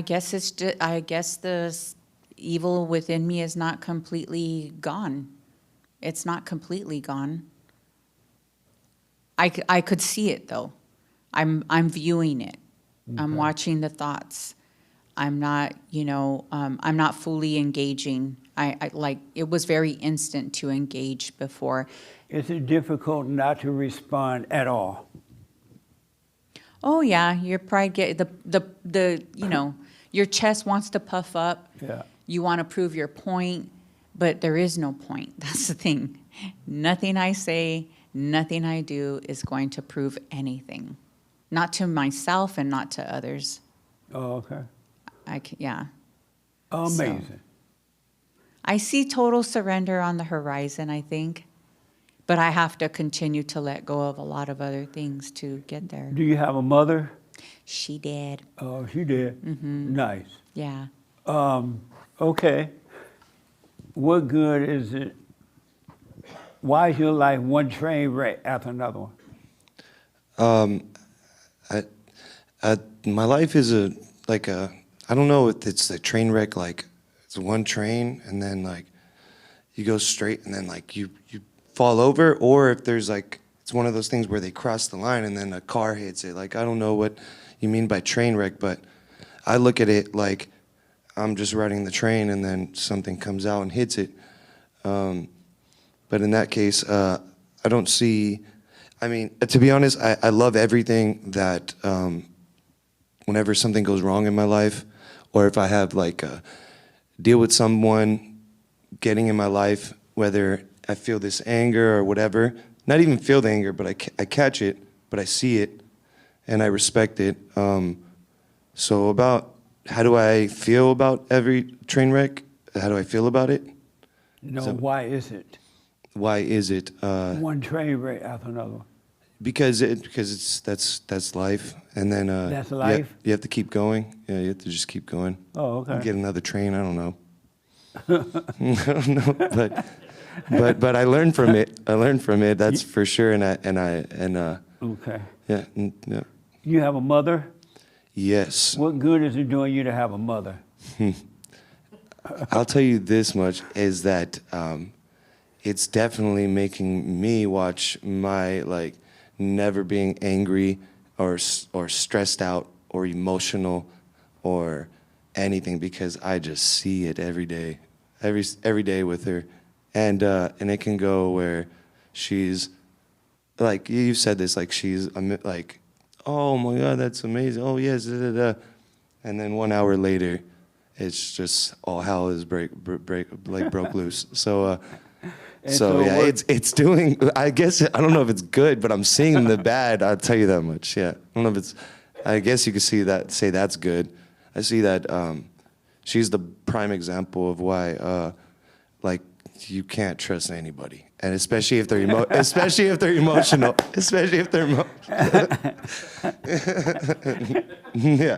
guess the evil within me is not completely gone. It's not completely gone. I could see it though. I'm viewing it. I'm watching the thoughts. I'm not, you know, I'm not fully engaging. I like, it was very instant to engage before. Is it difficult not to respond at all? Oh yeah, your pride get the you know, your chest wants to puff up. Yeah. You want to prove your point, but there is no point. That's the thing. Nothing I say, nothing I do is going to prove anything. Not to myself and not to others. Oh, okay. Yeah. Amazing. So, I see total surrender on the horizon, I think. But I have to continue to let go of a lot of other things to get there. Do you have a mother? She did. Oh, she did. Mm-hmm. Nice. Yeah. Okay. What good is it? Why is your life one train wreck after another one? My life is I don't know if it's a train wreck, like it's one train and then like you go straight and then like you fall over, or if there's like, it's one of those things where they cross the line and then a car hits it. Like, I don't know what you mean by train wreck, but I look at it like I'm just riding the train and then something comes out and hits it. But in that case, I don't see, I mean, to be honest, I love everything that, whenever something goes wrong in my life, or if I have like a deal with someone getting in my life, whether I feel this anger or whatever, not even feel the anger, but I catch it, but I see it, and I respect it. So about how do I feel about every train wreck? How do I feel about it? No, So, why is it? why is it? One train wreck after another one. Because that's life, and then That's life? You have to keep going. Yeah, you have to just keep going. Oh, okay. Get another train. I don't know. I don't know, but I learned from it. I learned from it. That's for sure. And Okay. yeah, yeah. You have a mother? Yes. What good is it doing you to have a mother? I'll tell you this much, is that it's definitely making me watch my, like, never being angry or stressed out or emotional or anything, because I just see it every day, every day with her. And it can go where she's, like, you said this, like, she's, like, oh my God, that's amazing. Oh yes, da, da, da. And then 1 hour later, it's just all hell is broke loose. So yeah, it's doing. I guess I don't know if it's good, but I'm seeing the bad. I'll tell you that much. Yeah, I don't know if it's. I guess you could say that's good. I see that she's the prime example of why, like, you can't trust anybody, and especially if they're emotional, especially if they're yeah.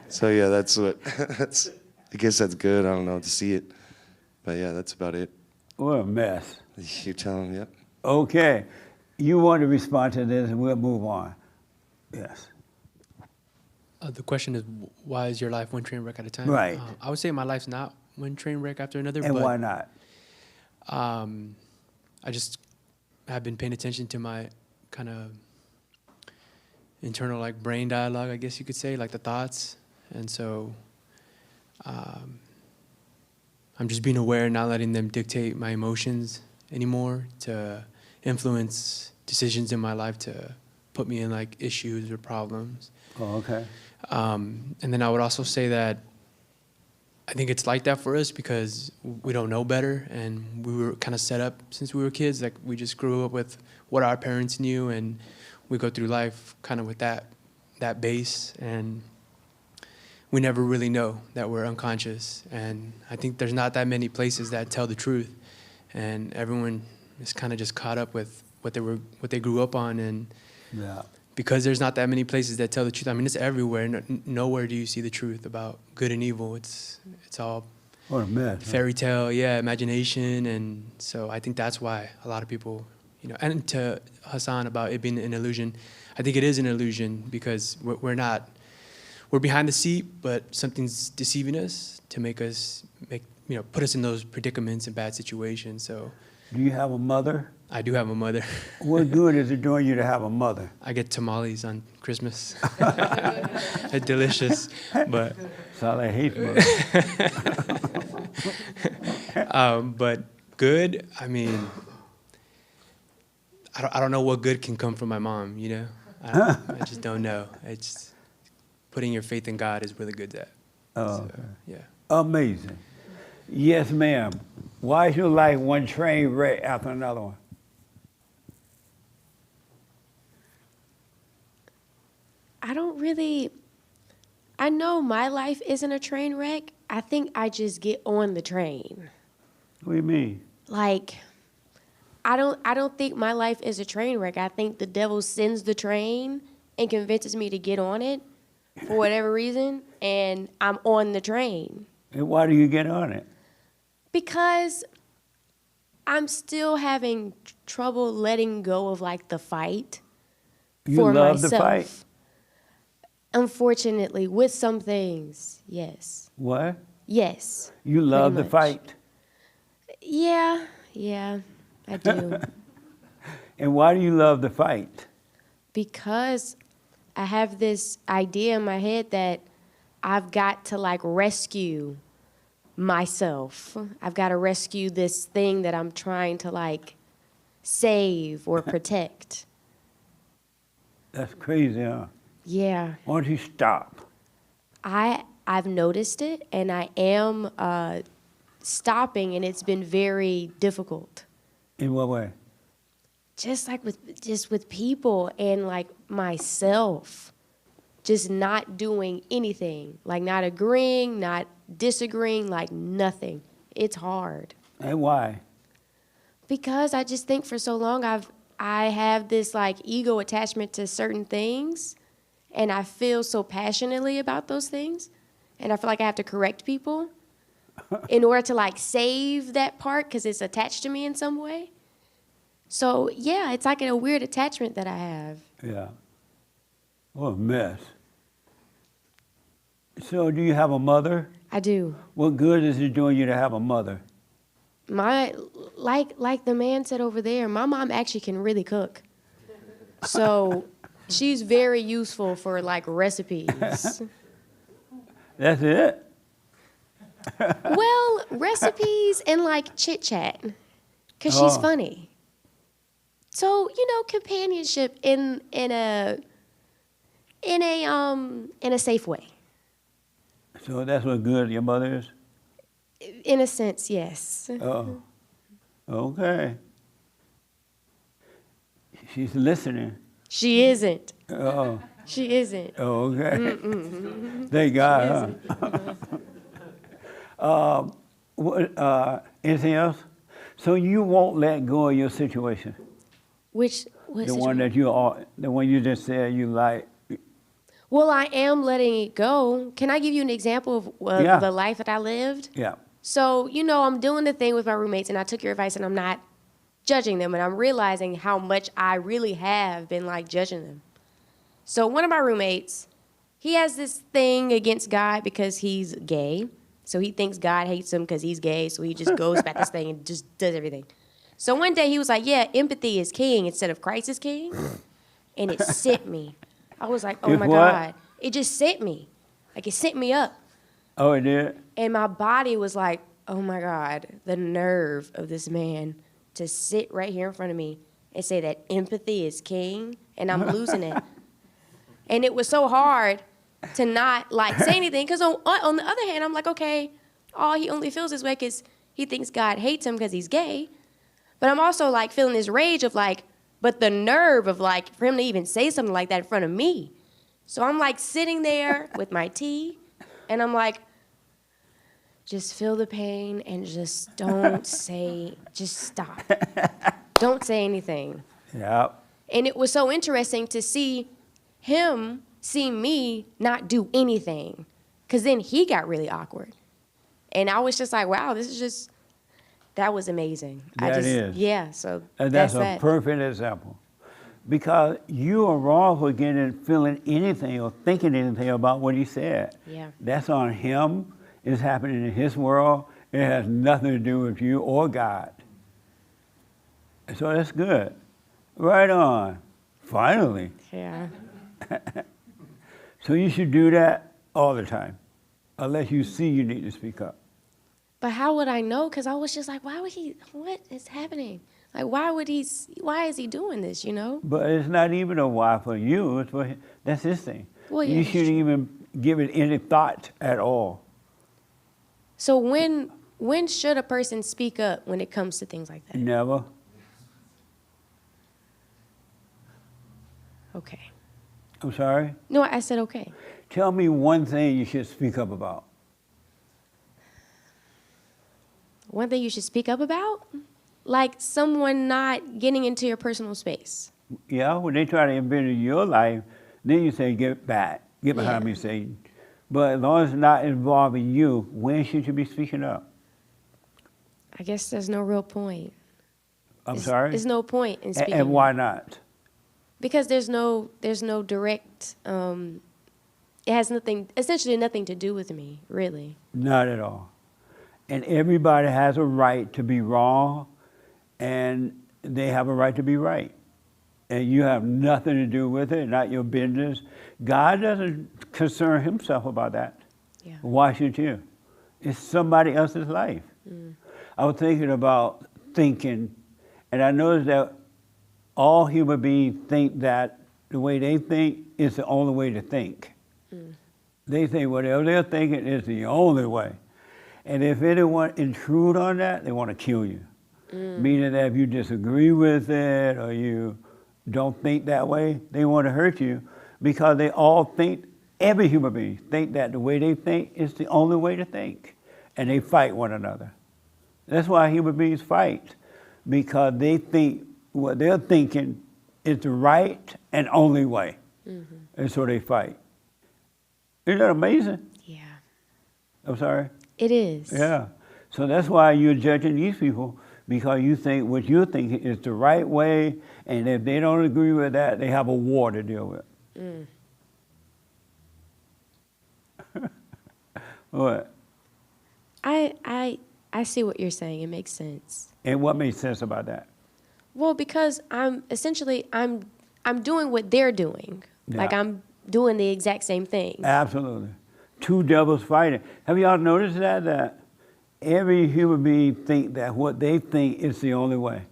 So yeah, that's. I guess that's good. I don't know, to see it, but yeah, that's about it. What a mess. You tell them, yep. Okay. You want to respond to this and we'll move on. Yes. The question is, why is your life one train wreck at a time? Right. I would say my life's not one train wreck after another. And but, why not? I just have been paying attention to my kind of internal, like, brain dialogue, I guess you could say, like the thoughts. And so I'm just being aware, not letting them dictate my emotions anymore, to influence decisions in my life, to put me in, like, issues or problems. Oh, okay. And then I would also say that I think it's like that for us because we don't know better, and we were kind of set up since we were kids. Like we just grew up with what our parents knew, and we go through life kind of with that base, and we never really know that we're unconscious. And I think there's not that many places that tell the truth, and everyone is kind of just caught up with what they grew up on, and Yeah. because there's not that many places that tell the truth. I mean, it's everywhere. Nowhere do you see the truth about good and evil. It's all What a mess. huh? fairy tale, yeah, imagination, and so I think that's why a lot of people, And to Hassan about it being an illusion, I think it is an illusion because we're behind the seat, but something's deceiving us to put us in those predicaments and bad situations. So, Do you have a mother? I do have a mother. What good is it doing you to have a mother? I get tamales on Christmas. They're delicious, but. Saleh hates mother. But good, I mean, I don't know what good can come from my mom, I just don't know. It's putting your faith in God is really good at. Oh, So, okay. yeah. Amazing. Yes, ma'am. Why is your life one train wreck after another one? I know my life isn't a train wreck. I think I just get on the train. What do you mean? Like, I don't think my life is a train wreck. I think the devil sends the train and convinces me to get on it for whatever reason, and I'm on the train. And why do you get on it? Because I'm still having trouble letting go of like the fight You for love myself. the fight? Unfortunately, with some things, yes. What? Yes. You love the much. fight? Yeah, I do. And why do you love the fight? Because I have this idea in my head that I've got to like rescue myself. I've got to rescue this thing that I'm trying to like save or protect. That's crazy, huh? Yeah. Why don't you stop? I've noticed it, and I am stopping, and it's been very difficult. In what way? Just with people and like myself, just not doing anything, like not agreeing, not disagreeing, like nothing. It's hard. And why? Because I just think for so long I have this like ego attachment to certain things, and I feel so passionately about those things, and I feel like I have to correct people in order to like save that part because it's attached to me in some way. So yeah, it's like a weird attachment that I have. Yeah. What a mess. So do you have a mother? I do. What good is it doing you to have a mother? Like the man said over there, my mom actually can really cook. So she's very useful for like recipes. That's it? Well, recipes and like chit chat, because she's funny. So companionship in a safe way. So that's what good your mother is? In a sense, yes. Oh, okay. She's listening. She isn't. Oh. She isn't. Oh, okay. Mm-mm. Thank God, huh? Anything else? So you won't let go of your situation? What situation? The one you just said you like. Well, I am letting it go. Can I give you an example of the life that I lived? Yeah. So, I'm doing the thing with my roommates, and I took your advice, and I'm not judging them, and I'm realizing how much I really have been, like, judging them. So one of my roommates, he has this thing against God because he's gay. So he thinks God hates him because he's gay, so he just goes about this thing and just does everything. So one day he was like, yeah, empathy is king instead of Christ is king. And it sent me. I was like, oh my God. It just sent me. Like, it sent me up. Oh, it did? And my body was like, oh my God, the nerve of this man to sit right here in front of me and say that empathy is king, and I'm losing it. And it was so hard to not, like, say anything, because on the other hand, I'm like, okay, oh, he only feels this way because he thinks God hates him because he's gay. But I'm also like feeling this rage of like, but the nerve of like, for him to even say something like that in front of me. So I'm like sitting there with my tea, and I'm like, just feel the pain and just don't say, just stop. Don't say anything. Yep. And it was so interesting to see him see me not do anything, because then he got really awkward. And I was just like, wow, this is just, that was amazing. That is. Yeah, so And that's a that. perfect example. Because you are wrong for feeling anything or thinking anything about what he said. Yeah. That's on him. It's happening in his world. It has nothing to do with you or God. So that's good. Right on. Finally. Yeah. So you should do that all the time, unless you see you need to speak up. But how would I know? Because I was just like, why would he, what is happening? Like, why is he doing this, you know? But it's not even a why for you. It's for him. That's his thing. Well, yeah, You that's shouldn't even give it any thought at all. So when should a person speak up when it comes to things like that? Never. Okay. I'm sorry? No, I said okay. Tell me one thing you should speak up about. One thing you should speak up about? Like someone not getting into your personal space. Yeah, when they try to embed in your life, then you say, get back, get behind me, Satan. But as long as it's not involving you, when should you be speaking up? I guess there's no real point. I'm sorry? There's no point in speaking. And why not? Because there's no direct, it has essentially nothing to do with me, really. Not at all. And everybody has a right to be wrong, and they have a right to be right. And you have nothing to do with it, not your business. God doesn't concern himself about that. Yeah. Why should you? It's somebody else's life. I was thinking about thinking, and I noticed that all human beings think that the way they think is the only way to think. They think whatever they're thinking is the only way. And if anyone intrude on that, they want to kill you. Meaning that if you disagree with it or you don't think that way, they want to hurt you because they all think, every human being think that the way they think is the only way to think. And they fight one another. That's why human beings fight, because they think what they're thinking is the right and only way. And so they fight. Isn't that amazing? Yeah. I'm sorry? It is. Yeah. So that's why you're judging these people, because you think what you're thinking is the right way, and if they don't agree with that, they have a war to deal with. What? I see what you're saying. It makes sense. And what makes sense about that? Well, because I'm doing what they're doing. Yeah. Like I'm doing the exact same thing. Absolutely. Two devils fighting. Have y'all noticed that every human being think that what they think is the only way.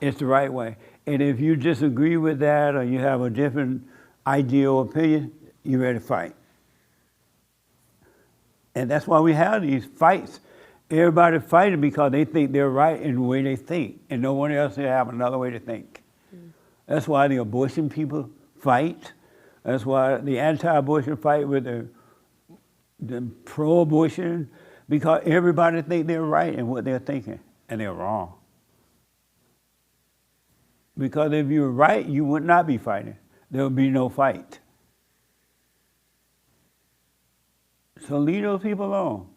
It's the right way. And if you disagree with that or you have a different idea or opinion, you're ready to fight. And that's why we have these fights. Everybody fighting because they think they're right in the way they think, and no one else will have another way to think. That's why the abortion people fight. That's why the anti-abortion fight with the pro-abortion, because everybody think they're right in what they're thinking, and they're wrong. Because if you were right, you would not be fighting. There would be no fight. So leave those people alone.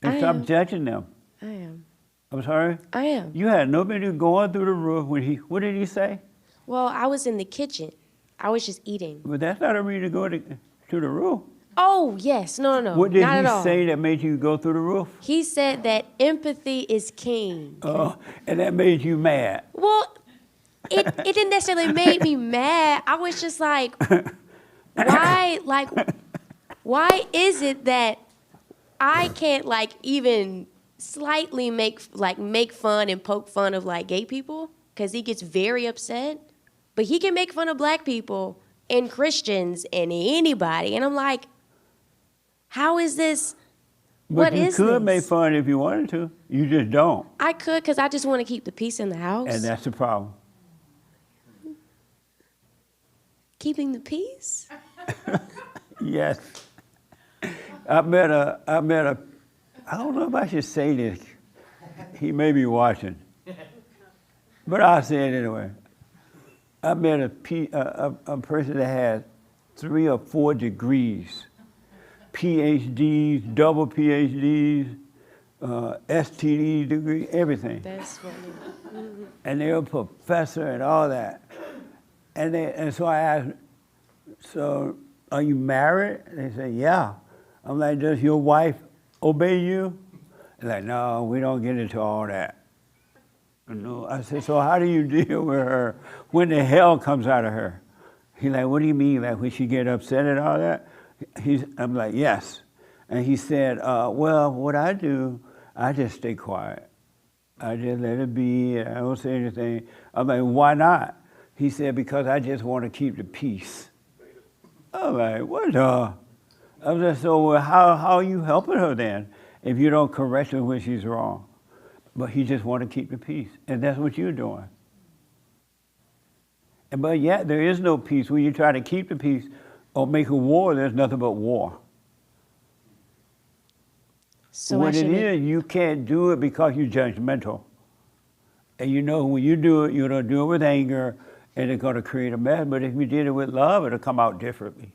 And stop judging them. I am. I'm sorry? I am. You had no business going through the roof when what did he say? Well, I was in the kitchen. I was just eating. But that's not a reason to go to the roof. Oh, yes. No. What did not at he all. say that made you go through the roof? He said that empathy is king. Oh, and that made you mad. Well, it didn't necessarily make me mad. I was just like, why is it that I can't even slightly make fun and poke fun of gay people? Because he gets very upset. But he can make fun of black people and Christians and anybody. And I'm like, how is this? But What you is could make this? fun if you wanted to. You just don't. I could, because I just want to keep the peace in the house. And that's the problem. Keeping the peace? Yes. I met a, I don't know if I should say this. He may be watching. But I'll say it anyway. I met a person that had 3 or 4 degrees, PhDs, double PhDs, STD degree, everything. That's funny. Mhm. And they were a professor and all that. And so I asked, so are you married? And they said, yeah. I'm like, does your wife obey you? They're like, no, we don't get into all that. No. I said, so how do you deal with her when the hell comes out of her? He's like, what do you mean? Like when she get upset and all that? I'm like, yes. And he said, well, what I do, I just stay quiet. I just let it be. I don't say anything. I'm like, why not? He said, because I just want to keep the peace. I'm like, what the? I was like, so well, how are you helping her then if you don't correct her when she's wrong? But he just want to keep the peace. And that's what you're doing. But yet there is no peace. When you try to keep the peace or make a war, there's nothing but war. So what it is, you can't do it because you're judgmental. And you know when you do it, you're going to do it with anger, and it's going to create a mess. But if you did it with love, it'll come out differently.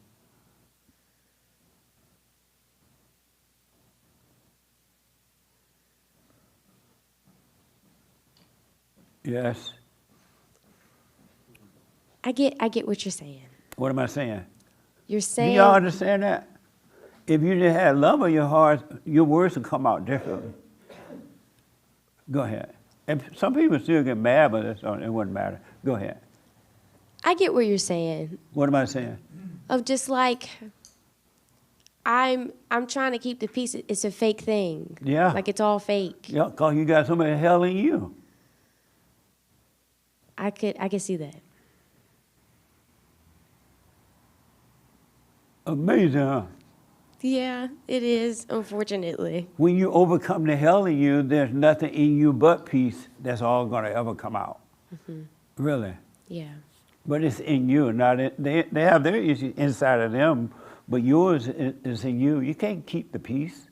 Yes. I get what you're saying. What am I saying? You're Do saying. y'all understand that? If you just had love in your heart, your words would come out differently. Go ahead. And some people still get mad, but it wouldn't matter. Go ahead. I get what you're saying. What am I saying? Of just like, I'm trying to keep the peace. It's a fake thing. Yeah. Like it's all fake. Yeah, because you got so much hell in you. I could see that. Amazing, huh? Yeah, it is, unfortunately. When you overcome the hell in you, there's nothing in you but peace that's all going to ever come out. Mm-hmm. Really. Yeah. But it's in you. Not they have their issues inside of them, but yours is in you. You can't keep the peace.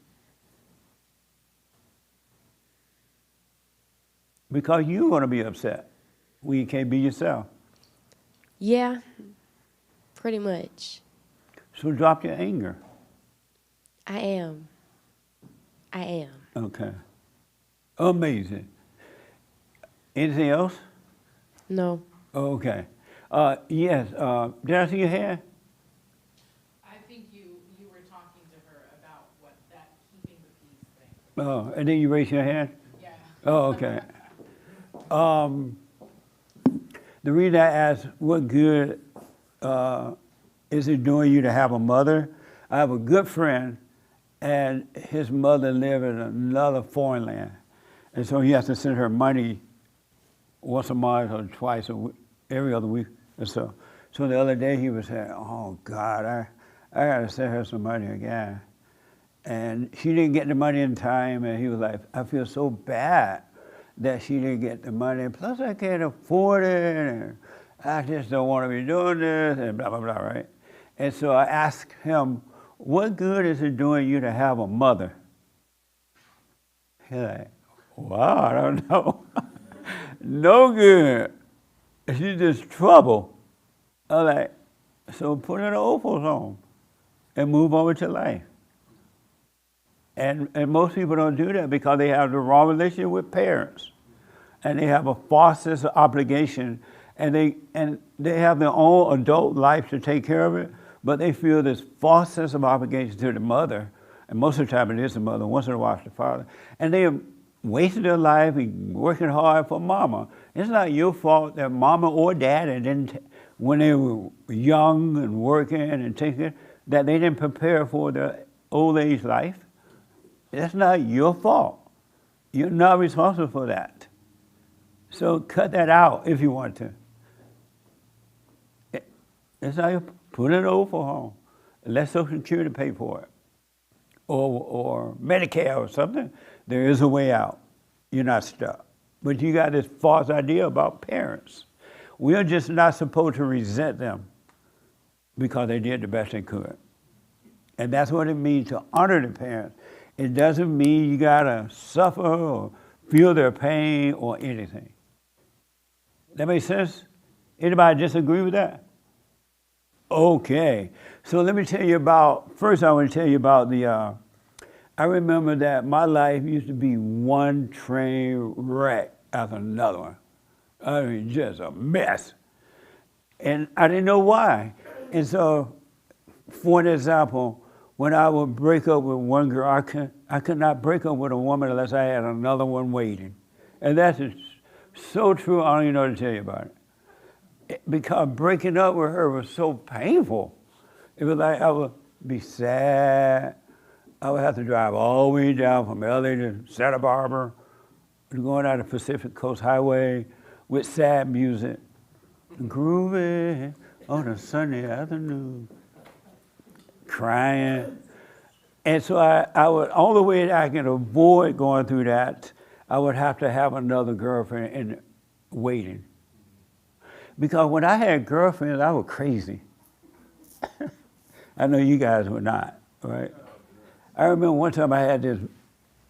Because you're going to be upset when you can't be yourself. Yeah, pretty much. So drop your anger. I am. Okay. Amazing. Anything else? No. Okay. Yes. Did I see your hand? I think you were talking to her about what that keeping the peace thing. Oh, and then you raise your hand? Yeah. Oh, okay. The reason I asked, what good is it doing you to have a mother? I have a good friend, and his mother lived in another foreign land. And so he has to send her money once a month or twice a week, every other week or so. So the other day he was saying, oh God, I got to send her some money again. And she didn't get the money in time, and he was like, I feel so bad that she didn't get the money. Plus I can't afford it, and I just don't want to be doing this, and blah, blah, blah, right? And so I asked him, what good is it doing you to have a mother? He's like, wow, I don't know. No good. She's just trouble. I'm like, so put an Opals on and move on with your life. And most people don't do that because they have the wrong relationship with parents. And they have a false sense of obligation, and they have their own adult life to take care of it, but they feel this false sense of obligation to the mother, and most of the time it is the mother, once in a while it's the father, and they have wasted their life working hard for mama. It's not your fault that mama or daddy didn't, when they were young and working and taking, that they didn't prepare for their old age life. That's not your fault. You're not responsible for that. So cut that out if you want to. It's not your, put it over home. Let Social Security pay for it. or Medicare or something, there is a way out. You're not stuck. But you got this false idea about parents. We're just not supposed to resent them because they did the best they could. And that's what it means to honor the parents. It doesn't mean you gotta suffer or feel their pain or anything. That makes sense? Anybody disagree with that? Okay. So let me tell you about, first I want to tell you about I remember that my life used to be one train wreck after another one. I mean, just a mess. And I didn't know why. And so, for an example, when I would break up with one girl, I could not break up with a woman unless I had another one waiting. And that's so true, I don't even know what to tell you about it. Because breaking up with her was so painful. It was like I would be sad. I would have to drive all the way down from LA to Santa Barbara, going out the Pacific Coast Highway with sad music, groovy on a Sunday afternoon, crying. And so I would, all the way that I could avoid going through that, I would have to have another girlfriend and waiting. Because when I had girlfriends, I was crazy. I know you guys were not, right? I remember one time I had this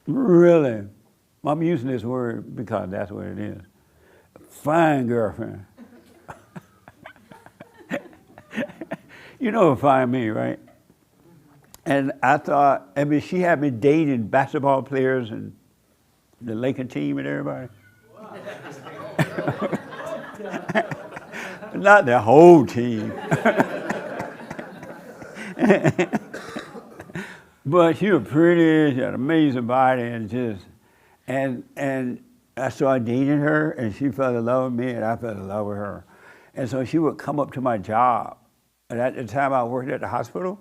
really, I'm using this word because that's what it is, fine girlfriend. You know what fine mean, right? And I thought, I mean, she had me dating basketball players and the Laker team and everybody. Not the whole team. But she was pretty, she had an amazing body, and just, and I started dating her, and she fell in love with me, and I fell in love with her. And so she would come up to my job. And at the time I worked at the hospital,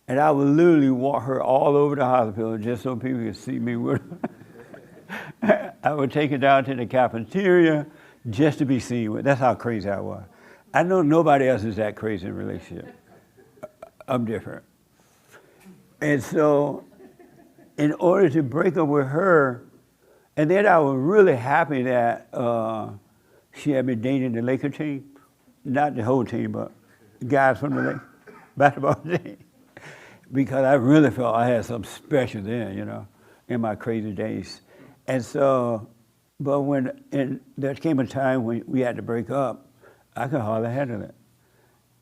and I would literally walk her all over the hospital just so people could see me with her. I would take her down to the cafeteria just to be seen with. That's how crazy I was. I know nobody else is that crazy in a relationship. I'm different. And so, in order to break up with her, and then I was really happy that she had been dating the Laker team. Not the whole team, but guys from the basketball team. Because I really felt I had something special then, you know, in my crazy days. And so, but there came a time when we had to break up, I could hardly handle it.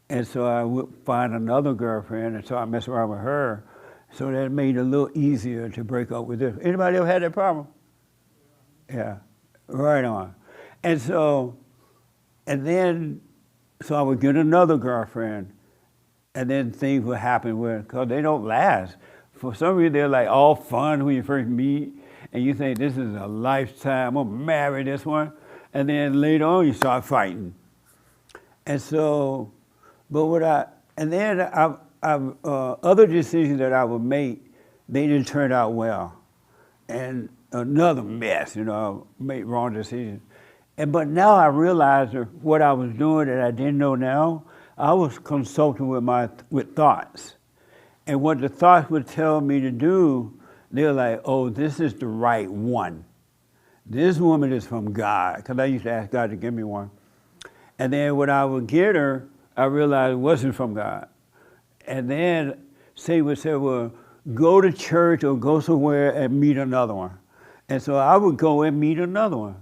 And so I would find another girlfriend, and so I messed around with her. So that made it a little easier to break up with this. Anybody ever had that problem? Yeah, right on. And so, so I would get another girlfriend, and then things would happen because they don't last. For some reason, they're like all fun when you first meet, and you think this is a lifetime, I'm gonna marry this one. And then later on, you start fighting. And so, other decisions that I would make, they didn't turn out well. And another mess, you know, I made wrong decisions. But now I realized what I was doing that I didn't know now. I was consulting with thoughts. And what the thoughts would tell me to do, they were like, oh, this is the right one. This woman is from God, because I used to ask God to give me one. And then when I would get her, I realized it wasn't from God. And then Satan would say, well, go to church or go somewhere and meet another one. And so I would go and meet another one.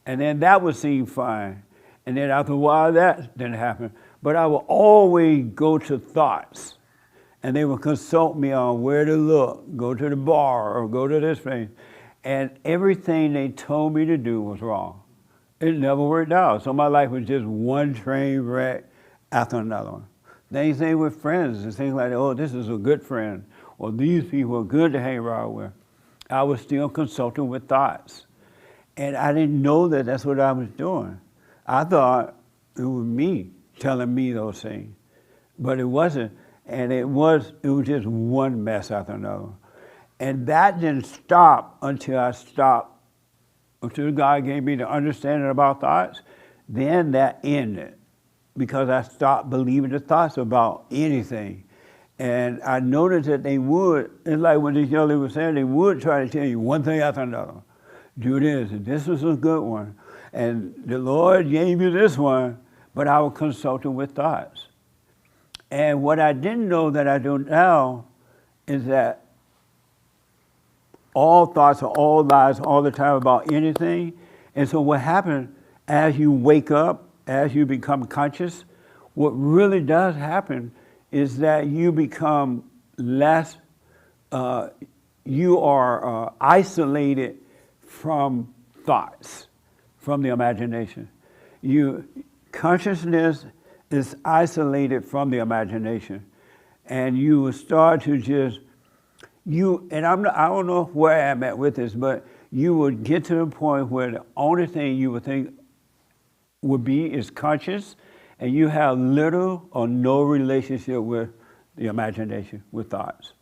And then that would seem fine. And then after a while, that didn't happen. But I would always go to thoughts. And they would consult me on where to look, go to the bar or go to this place. And everything they told me to do was wrong. It never worked out. So my life was just one train wreck after another one. Same thing with friends and things like that. Oh, this is a good friend. Or these people are good to hang around with. I was still consulting with thoughts. And I didn't know that that's what I was doing. I thought it was me telling me those things. But it wasn't. And it was just one mess after another. And that didn't stop until God gave me the understanding about thoughts. Then that ended. Because I stopped believing the thoughts about anything. And I noticed that they would, it's like what this young lady was saying, they would try to tell you one thing after another. Do this, and this was a good one. And the Lord gave you this one, but I was consulting with thoughts. And what I didn't know that I do now is that all thoughts are all lies all the time about anything. And so what happens as you wake up, as you become conscious, what really does happen is that you become less, you are isolated from thoughts, from the imagination. Consciousness is isolated from the imagination. And you will start to just, I don't know where I'm at with this, but you would get to the point where the only thing you would think would be is conscious, and you have little or no relationship with the imagination, with thoughts.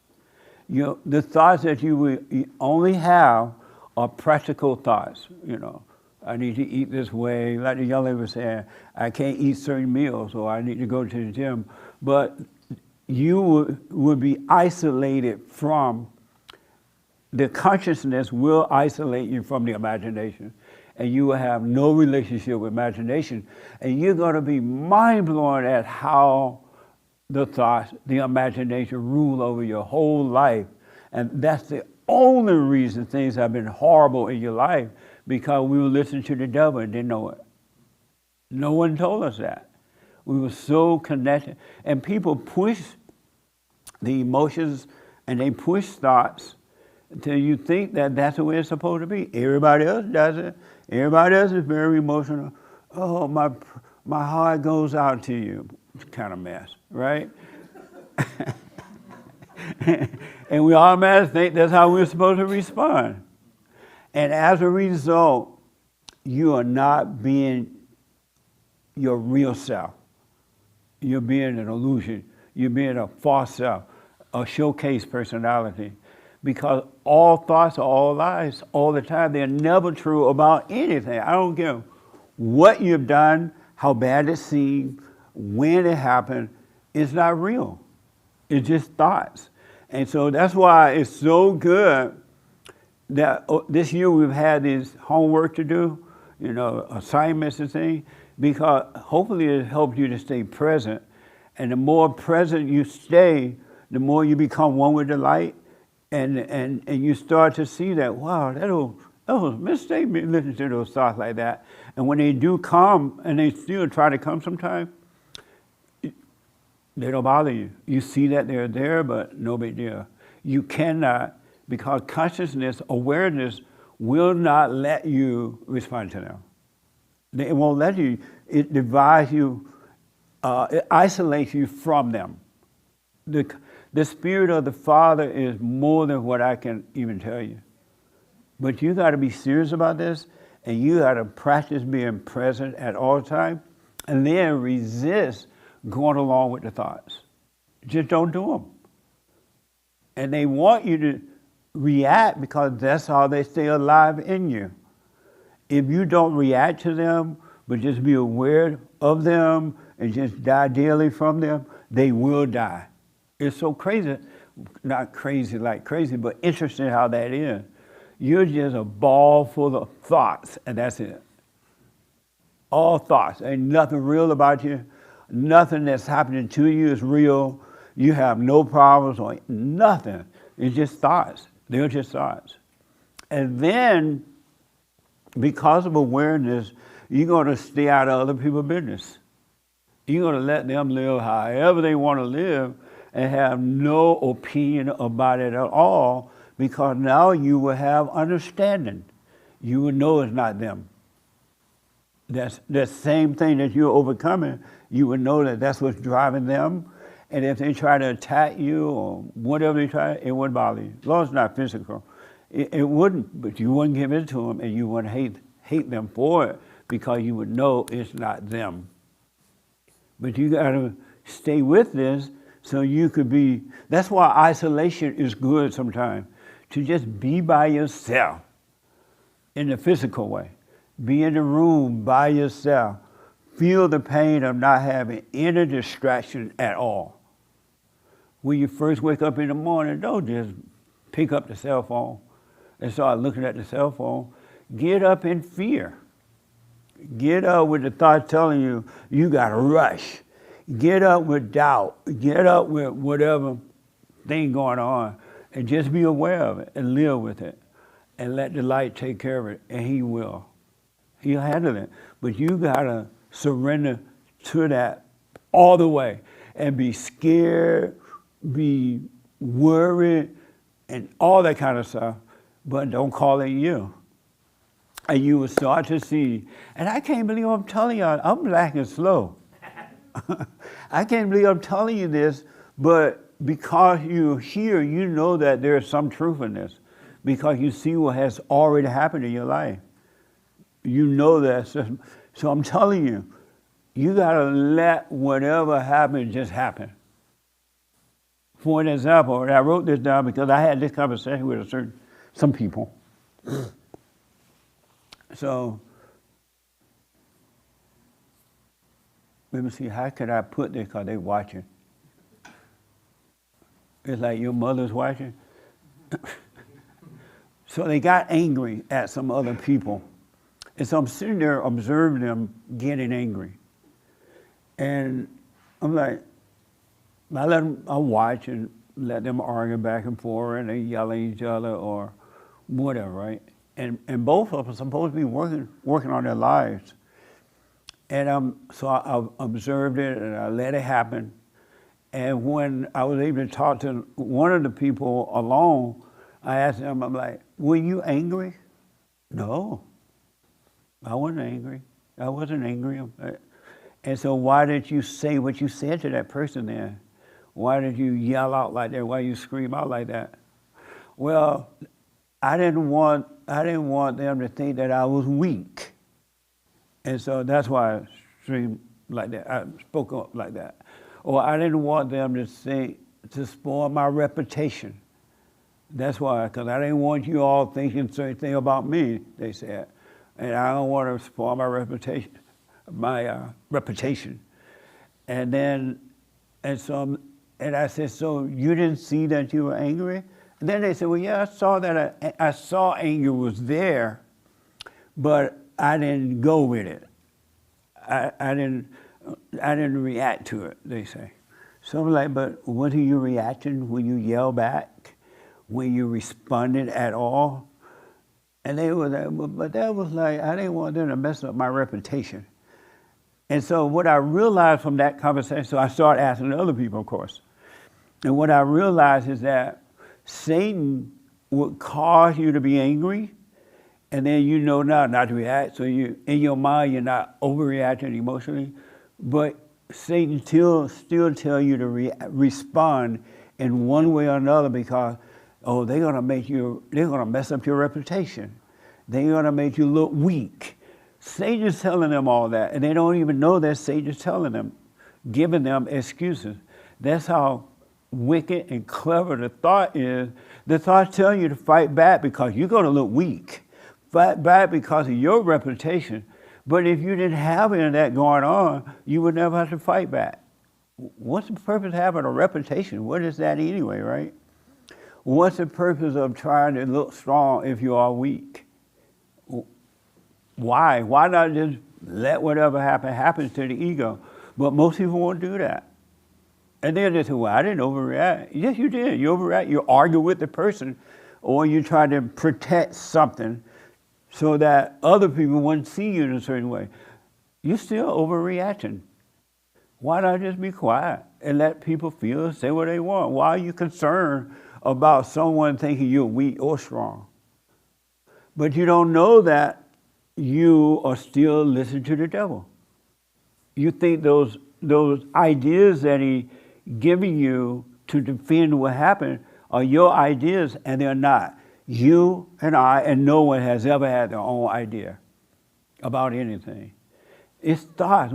The thoughts that you only have are practical thoughts. I need to eat this way. Like the young lady was saying, I can't eat certain meals, or I need to go to the gym. But you would be isolated from, the consciousness will isolate you from the imagination. And you will have no relationship with imagination. And you're going to be mind-blown at how the thoughts, the imagination rule over your whole life. And that's the only reason things have been horrible in your life, because we were listening to the devil and didn't know it. No one told us that. We were so connected. And people push the emotions and they push thoughts until you think that that's the way it's supposed to be. Everybody else does it. Everybody else is very emotional. Oh, my heart goes out to you. It's kind of mess, right? And we automatically think that's how we're supposed to respond. And as a result, you are not being your real self. You're being an illusion. You're being a false self, a showcase personality. Because all thoughts are all lies all the time. They're never true about anything. I don't care what you've done, how bad it seemed, when it happened. It's not real. It's just thoughts. And so that's why it's so good that this year we've had this homework to do, assignments and things, because hopefully it helps you to stay present. And the more present you stay, the more you become one with the light. And you start to see that, wow, that was a mistake listening to those thoughts like that. And when they do come, and they still try to come sometimes, they don't bother you. You see that they're there, but no big deal. You cannot, because consciousness, awareness, will not let you respond to them. It won't let you. It divides you, it isolates you from them. The Spirit of the Father is more than what I can even tell you. But you got to be serious about this, and you got to practice being present at all times, and then resist going along with the thoughts. Just don't do them. And they want you to react because that's how they stay alive in you. If you don't react to them, but just be aware of them and just die daily from them, they will die. It's so crazy, not crazy like crazy, but interesting how that is. You're just a ball full of thoughts, and that's it. All thoughts. Ain't nothing real about you. Nothing that's happening to you is real. You have no problems or nothing. It's just thoughts. They're just thoughts. And then, because of awareness, you're going to stay out of other people's business. You're going to let them live however they want to live and have no opinion about it at all, because now you will have understanding. You will know it's not them. That's the same thing that you're overcoming. You will know that that's what's driving them. And if they try to attack you or whatever they try, it wouldn't bother you. As long as it's not physical. It wouldn't, but you wouldn't give in to them, and you wouldn't hate them for it, because you would know it's not them. But you got to stay with this so you could be, that's why isolation is good sometimes, to just be by yourself in the physical way. Be in the room by yourself. Feel the pain of not having any distraction at all. when you first wake up in the morning, don't just pick up the cell phone and start looking at the cell phone. Get up in fear. Get up with the thought telling you, you gotta rush. Get up with doubt. Get up with whatever thing going on, and just be aware of it and live with it and let the light take care of it, and he will. He'll handle it. But you gotta surrender to that all the way and be scared, be worried, and all that kind of stuff, but don't call it you. And you will start to see, and I can't believe I'm telling y'all, I'm black and slow. I can't believe I'm telling you this, but because you're here, you know that there's some truth in this, because you see what has already happened in your life. You know that. So I'm telling you, you gotta let whatever happens just happen. For an example, and I wrote this down because I had this conversation with some people. So, let me see, how could I put this, because they're watching. It's like your mother's watching. So they got angry at some other people. And so I'm sitting there observing them getting angry. And I'm like, I watch and let them argue back and forth, and they yell at each other or whatever, right? And both of them are supposed to be working on their lives. And so I observed it and I let it happen. And when I was able to talk to one of the people alone, I asked him, I'm like, were you angry? No, I wasn't angry. I wasn't angry. And so why did you say what you said to that person then? Why did you yell out like that? Why did you scream out like that? Well, I didn't want them to think that I was weak. And so that's why I screamed like that. I spoke up like that. Or I didn't want them to spoil my reputation. That's why, because I didn't want you all thinking certain thing about me, they said. And I don't want to spoil my reputation. And I said, so you didn't see that you were angry? And then they said, well, yeah, I saw that. I saw anger was there, but I didn't go with it. I didn't react to it, they say. So I'm like, but what are you reacting when you yell back? When you responded at all? And they were like, but that was like, I didn't want them to mess up my reputation. And so what I realized from that conversation, so I started asking other people, of course. And what I realized is that Satan would cause you to be angry, and then you know not to react. So you, in your mind, you're not overreacting emotionally, but Satan still tell you to respond in one way or another because, they're gonna mess up your reputation. They're gonna make you look weak. Satan's telling them all that, and they don't even know that Satan's telling them, giving them excuses. That's how wicked and clever the thought is. The thought tells you to fight back because you're gonna look weak. Fight back because of your reputation. But if you didn't have any of that going on, you would never have to fight back. What's the purpose of having a reputation? What is that anyway, right? What's the purpose of trying to look strong if you are weak? Why? Why not just let whatever happen to the ego? But most people won't do that. And they'll just say, well, I didn't overreact. Yes, you did. You overreact. You argue with the person, or you try to protect something so that other people wouldn't see you in a certain way. You're still overreacting. Why not just be quiet and let people feel, say what they want? Why are you concerned about someone thinking you're weak or strong? But you don't know that you are still listening to the devil. You think those ideas that he giving you to defend what happened are your ideas, and they're not. You and I and no one has ever had their own idea about anything. It's thoughts.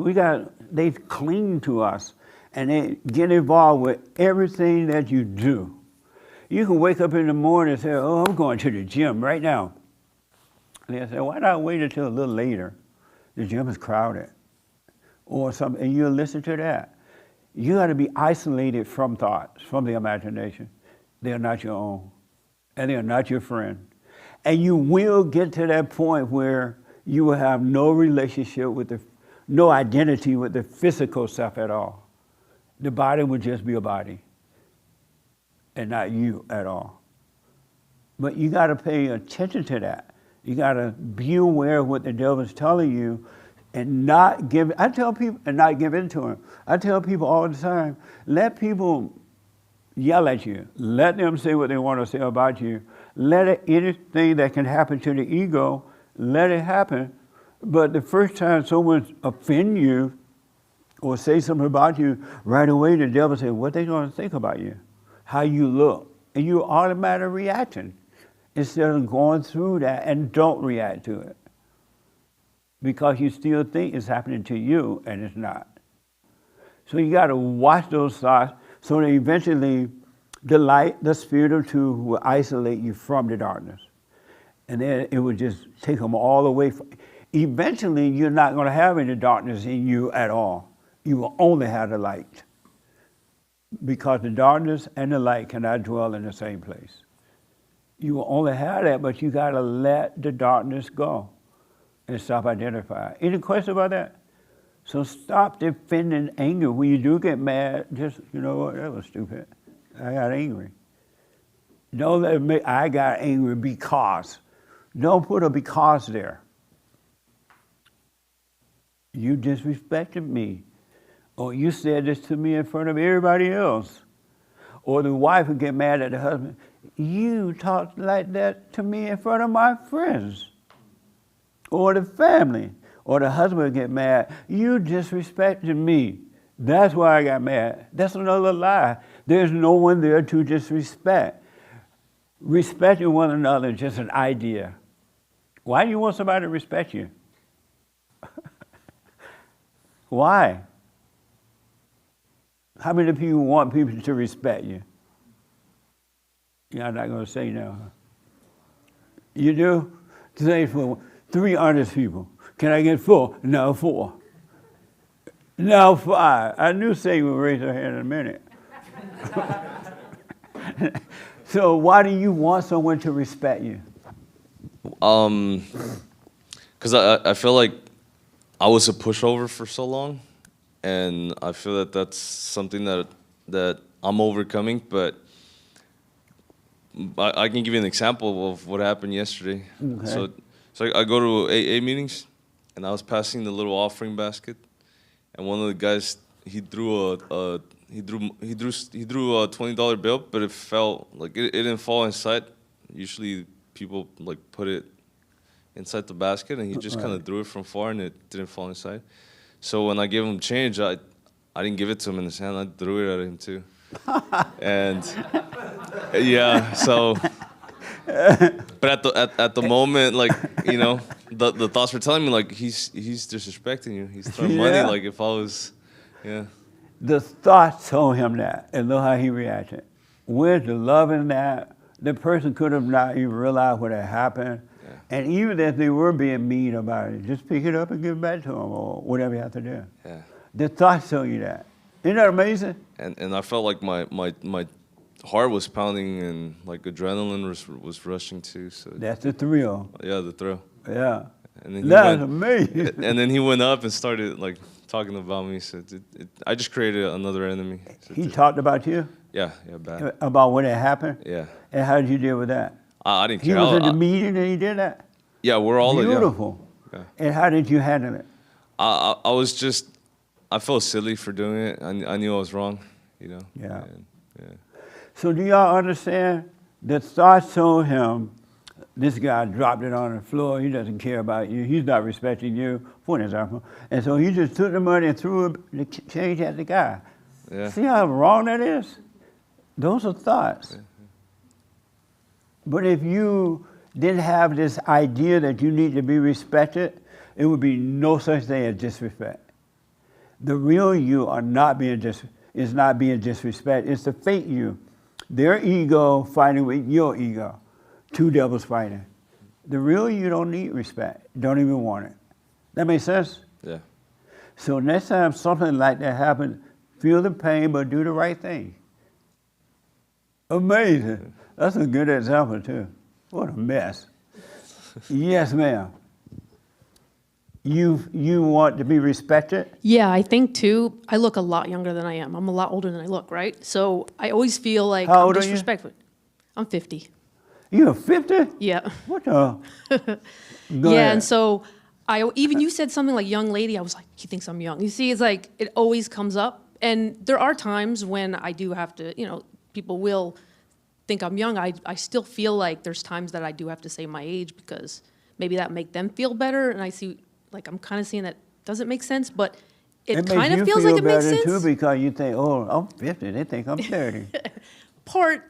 They cling to us and they get involved with everything that you do. You can wake up in the morning and say, I'm going to the gym right now. And they say, why not wait until a little later? The gym is crowded. Or something, and you'll listen to that. You got to be isolated from thoughts, from the imagination. They are not your own, and they are not your friend. And you will get to that point where you will have no relationship with no identity with the physical self at all. The body will just be a body, and not you at all. But you got to pay attention to that. You got to be aware of what the devil is telling you, and not give. I tell people, and not give in to him. I tell people all the time, let people yell at you. Let them say what they want to say about you. Anything that can happen to the ego, let it happen. But the first time someone offend you or say something about you, right away the devil says, what they going to think about you? How you look. And you automatically reacting instead of going through that and don't react to it. Because you still think it's happening to you and it's not. So you got to watch those thoughts so that eventually the light, the spirit of truth will isolate you from the darkness. And then it will just take them all away. Eventually you're not going to have any darkness in you at all. You will only have the light. Because the darkness and the light cannot dwell in the same place. You will only have that, but you got to let the darkness go and stop identifying. Any question about that? So stop defending anger. When you do get mad, just, you know what, that was stupid. I got angry. Don't let me, I got angry because. Don't put a because there. You disrespected me. Or you said this to me in front of everybody else. Or the wife would get mad at the husband. You talked like that to me in front of my friends. Or the family. Or the husband would get mad. You disrespected me. That's why I got mad. That's another lie. There's no one there to disrespect. Respecting one another is just an idea. Why do you want somebody to respect you? Why? How many people want people to respect you? You're not going to say no. You do? Say for 3 honest people. Can I get 4? No, 4. No, 5. I knew Sadie would raise her hand in a minute. So why do you want someone to respect you? Because I feel like I was a pushover for so long, and I feel that that's something that I'm overcoming. But I can give you an example of what happened yesterday. Okay. So I go to AA meetings, and I was passing the little offering basket, and one of the guys he threw a $20 bill, but it fell like it didn't fall inside. Usually people like put it inside the basket, and he just kind of threw it from far, and it didn't fall inside. So when I gave him change, I didn't give it to him in his hand. I threw it at him too. And yeah, so. But at the moment, like, you know, the thoughts were telling me like he's disrespecting you. He's throwing money. Like if I was, yeah. The thought told him that, and look how he reacted. Where's the love in that? The person could have not even realized what had happened. Yeah. And even if they were being mean about it, just pick it up and give it back to them, or whatever you have to do. Yeah. The thought told you that. Isn't that amazing? And I felt like my heart was pounding, and like adrenaline was rushing too. So that's the thrill. Yeah, the thrill. Yeah. And then that's amazing. And then he went up and started like talking about me. So I just created another enemy. So he talked about you? Yeah, bad. About what had happened? Yeah. And how did you deal with that? I didn't care. He was at the meeting and he did that? Yeah, we're all beautiful. Yeah. And how did you handle it? I was just, I felt silly for doing it. I knew I was wrong, you know. Yeah. Yeah. So do y'all understand? The thought told him, this guy dropped it on the floor. He doesn't care about you. He's not respecting you, for an example. And so he just took the money and threw the change at the guy. Yeah. See how wrong that is? Those are thoughts. Yeah. But if you didn't have this idea that you need to be respected, it would be no such thing as disrespect. The real you are not being is not being disrespect. It's the fake you. Their ego fighting with your ego. 2 devils fighting. The real you don't need respect. Don't even want it. That makes sense? Yeah. So next time something like that happens, Feel the pain, but do the right thing. Amazing. That's a good example, too. What a mess. Yes, ma'am. You want to be respected? Yeah, I think too. I look a lot younger than I am. I'm a lot older than I look, right? So I always feel like How I'm old are you? disrespectful. I'm 50. You're 50? Yeah. What the? Go Yeah, ahead. and so even you said something like young lady, I was like, he thinks I'm young. You see, it's like it always comes up. And there are times when I do have to, people will think I'm young. I still feel like there's times that I do have to say my age because maybe that make them feel better. And I see, like, I'm kind of seeing that doesn't make sense, but it kind of feels like it makes sense. Too, because you think, oh, I'm 50, they think I'm 30.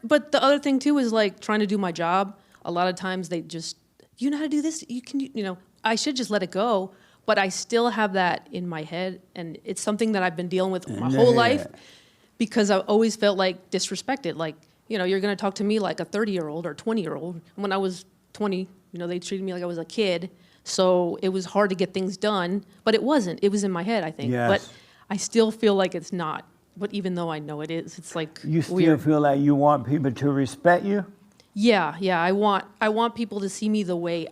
But the other thing too is like trying to do my job. A lot of times they just, you know how to do this? I should just let it go. But I still have that in my head, and it's something that I've been dealing with my whole life because I've always felt like disrespected. Like, you're going to talk to me like a 30-year-old or 20-year-old. When I was 20, they treated me like I was a kid. So it was hard to get things done, but it wasn't. It was in my head, I think. Yes. But I still feel like it's not. But even though I know it is, it's like You still weird. feel like you want people to respect you? Yeah. I want people to see me the way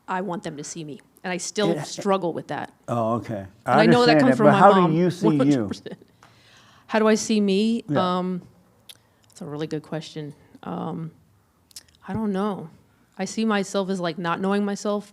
I want them to see me. And I still struggle with that. Oh, okay. And I know that understand comes from but my how mom. do you see 100%. you? How do I see me? Yeah. That's a really good question. I don't know. I see myself as like not knowing myself,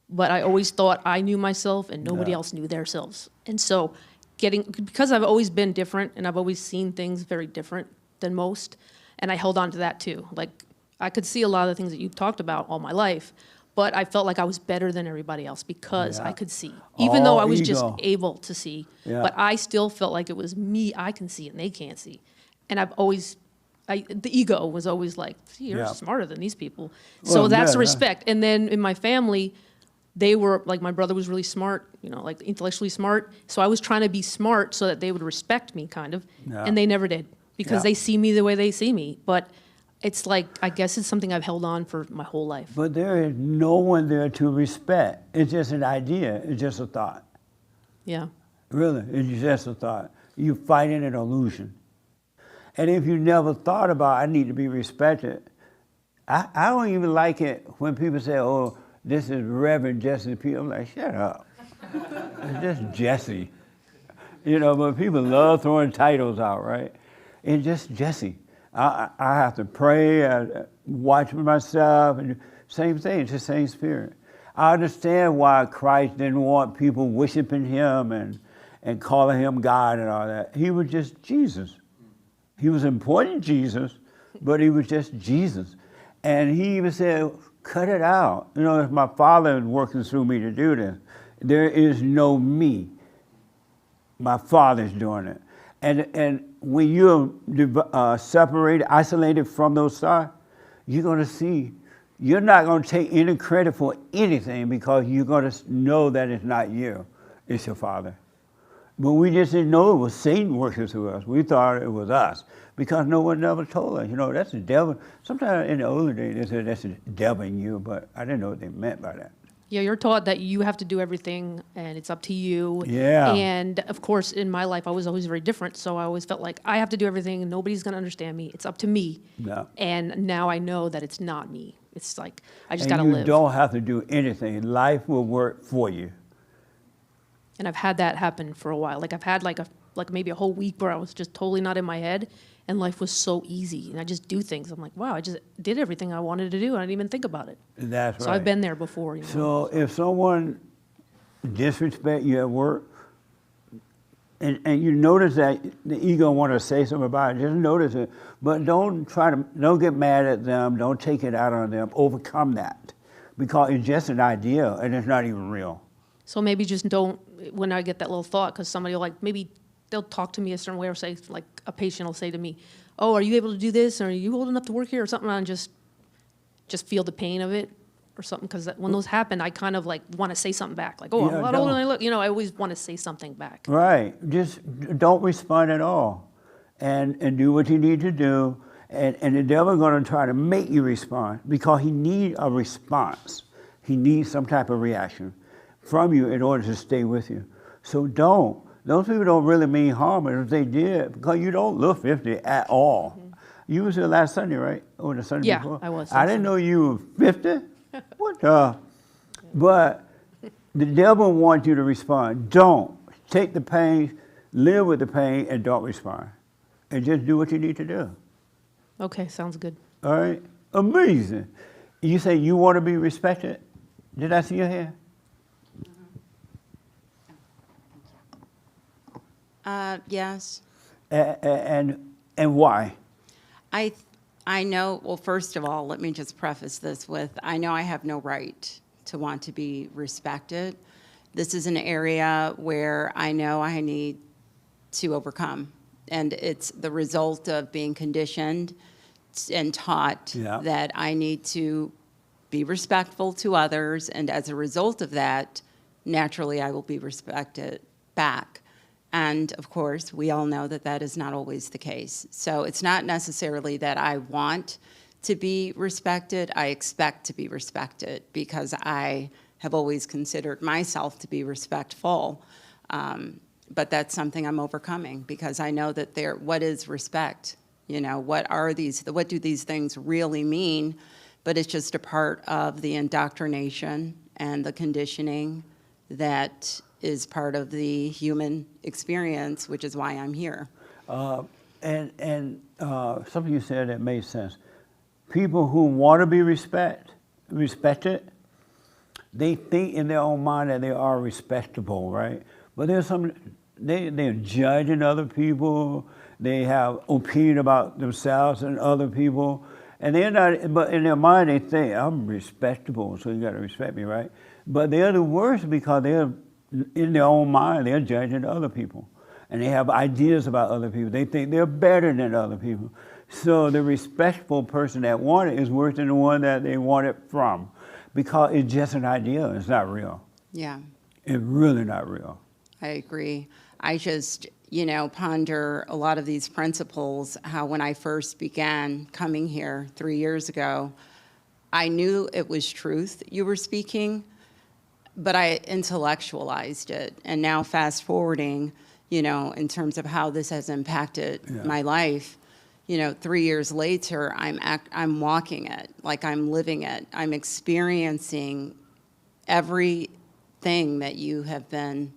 but I always thought I knew myself and nobody Yeah. else knew themselves. And so because I've always been different and I've always seen things very different than most, and I held on to that too. Like I could see a lot of the things that you've talked about all my life, but I felt like I was better than everybody else because I could see, even though I was just ego. able to see. Yeah. But I still felt like it was me, I can see and they can't see. And I've always, the ego was always like, see, you're Yeah. smarter than these people. So Well, that's yeah, respect. And then in my family, they were, like my brother was really smart, like intellectually smart. So I was trying to be smart so that they would respect me kind of. Yeah. And they never did because Yeah. they see me the way they see me. But it's like, I guess it's something I've held on for my whole life. But there is no one there to respect. It's just an idea. It's just a thought. Yeah. Really, it's just a thought. You're fighting an illusion. And if you never thought about, I need to be respected, I don't even like it when people say, oh, this is Reverend Jesse P. I'm like, shut up. It's just Jesse. But people love throwing titles out, right? It's just Jesse. I have to pray, I watch myself, and same thing, it's the same spirit. I understand why Christ didn't want people worshiping him and calling him God and all that. He was just Jesus. He was important Jesus, but he was just Jesus. And he even said, cut it out. If my Father is working through me to do this, there is no me. My Father's doing it. And when you're separated, isolated from those stars, you're going to see, you're not going to take any credit for anything because you're going to know that it's not you, it's your Father. But we just didn't know it was Satan working through us. We thought it was us because no one ever told us. That's the devil. Sometimes in the older days, they said that's the devil in you, but I didn't know what they meant by that. Yeah, you're taught that you have to do everything and it's up to you. Yeah. And of course, in my life, I was always very different. So I always felt like I have to do everything and nobody's going to understand me. It's up to me. No. And now I know that it's not me. It's like, I just And got to you live. don't have to do anything. Life will work for you. And I've had that happen for a while. Like I've had like maybe a whole week where I was just totally not in my head and life was so easy. And I just do things. I'm like, wow, I just did everything I wanted to do. And I didn't even think about it. That's right. So I've been there before. So if someone disrespect you at work, and you notice that the ego want to say something about it, just notice it. But don't get mad at them. Don't take it out on them. Overcome that. Because it's just an idea and it's not even real. So maybe just don't, when I get that little thought, because somebody will maybe they'll talk to me a certain way or say, like a patient will say to me, oh, are you able to do this? Or are you old enough to work here or something? And just feel the pain of it or something. Because when those happen, I kind of want to say something back. Like, oh, I'm a lot older than I look. I always want to say something back. Right. Just don't respond at all. And do what you need to do. And the devil's going to try to make you respond because he needs a response. He needs some type of reaction from you in order to stay with you. So don't. Those people don't really mean harm, and if they did, because you don't look 50 at all. You was here last Sunday, right? Or the Sunday Yeah, before? I was I last didn't know you were 50. What the? But the devil wants you to respond. Don't. Take the pain, live with the pain, and don't respond. And just do what you need to do. Okay, sounds good. All right? Amazing. You say you want to be respected? Did I see your hand? Yes. And why? I know, well, first of all, let me just preface this with, I know I have no right to want to be respected. This is an area where I know I need to overcome. And it's the result of being conditioned and taught that I need to be respectful to others. And as a result of that, naturally, I will be respected back. And of course, we all know that that is not always the case. So it's not necessarily that I want to be respected. I expect to be respected because I have always considered myself to be respectful. But that's something I'm overcoming because I know that what is respect? You know, what do these things really mean? But it's just a part of the indoctrination and the conditioning that is part of the human experience, which is why I'm here. And something you said that made sense. People who want to be respected, they think in their own mind that they are respectable, right? But there's they're judging other people. They have opinion about themselves and other people. And they're not, but in their mind they think, I'm respectable, so you got to respect me, right? But they're the worst because they're, in their own mind, they're judging other people. And they have ideas about other people. They think they're better than other people. So the respectful person that want it is worse than the one that they want it from because it's just an idea. It's not real. Yeah. It's really not real. I agree. I just, ponder a lot of these principles, how when I first began coming here 3 years ago, I knew it was truth you were speaking, but I intellectualized it. And now fast forwarding, in terms of how this has impacted my life, 3 years later, I'm walking it, like I'm living it. I'm experiencing everything that you have been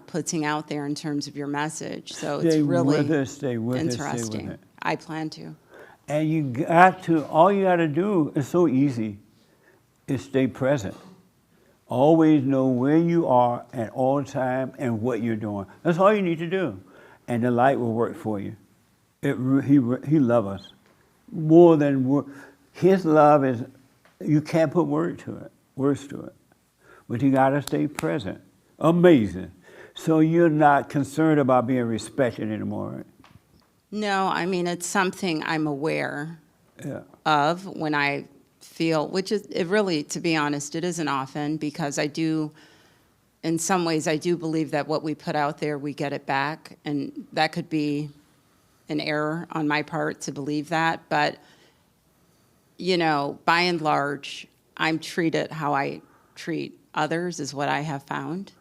putting out there in terms of your message. So it's really interesting. I plan to. And all you got to do is so easy, is stay present. Always know where you are at all time and what you're doing. That's all you need to do. And the light will work for you. He loves us more than his love is, you can't put words to it. But you got to stay present. Amazing. So you're not concerned about being respected anymore, right? No, I mean, it's something I'm aware of when I feel, which is, it really, to be honest, it isn't often because in some ways, I do believe that what we put out there, we get it back. And that could be an error on my part to believe that. But, by and large, I'm treated how I treat others is what I have found.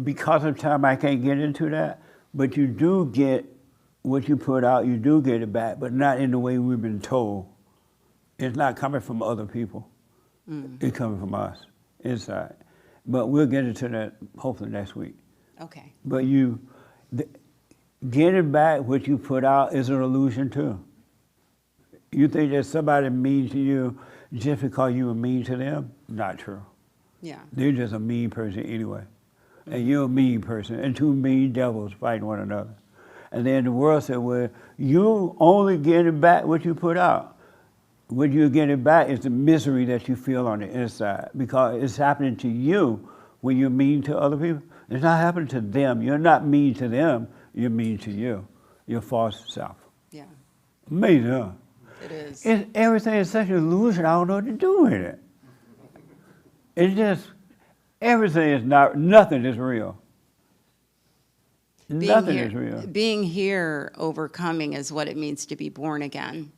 Because of time, I can't get into that, but you do get what you put out, you do get it back, but not in the way we've been told. It's not coming from other people. It's coming from us, inside. But we'll get into that hopefully next week. Okay. But getting back what you put out is an illusion too. You think that somebody mean to you just because you were mean to them? Not true. Yeah. They're just a mean person anyway. And you're a mean person, and two mean devils fighting one another. And then the world said, well, you only getting back what you put out. What you're getting back is the misery that you feel on the inside because it's happening to you when you're mean to other people. It's not happening to them. You're not mean to them. You're mean to you, your false self. Yeah. Amazing, huh? It is. Everything is such an illusion, I don't know what to do with it. It's just, everything is nothing is real. Nothing is real. Being here, overcoming is what it means to be born again.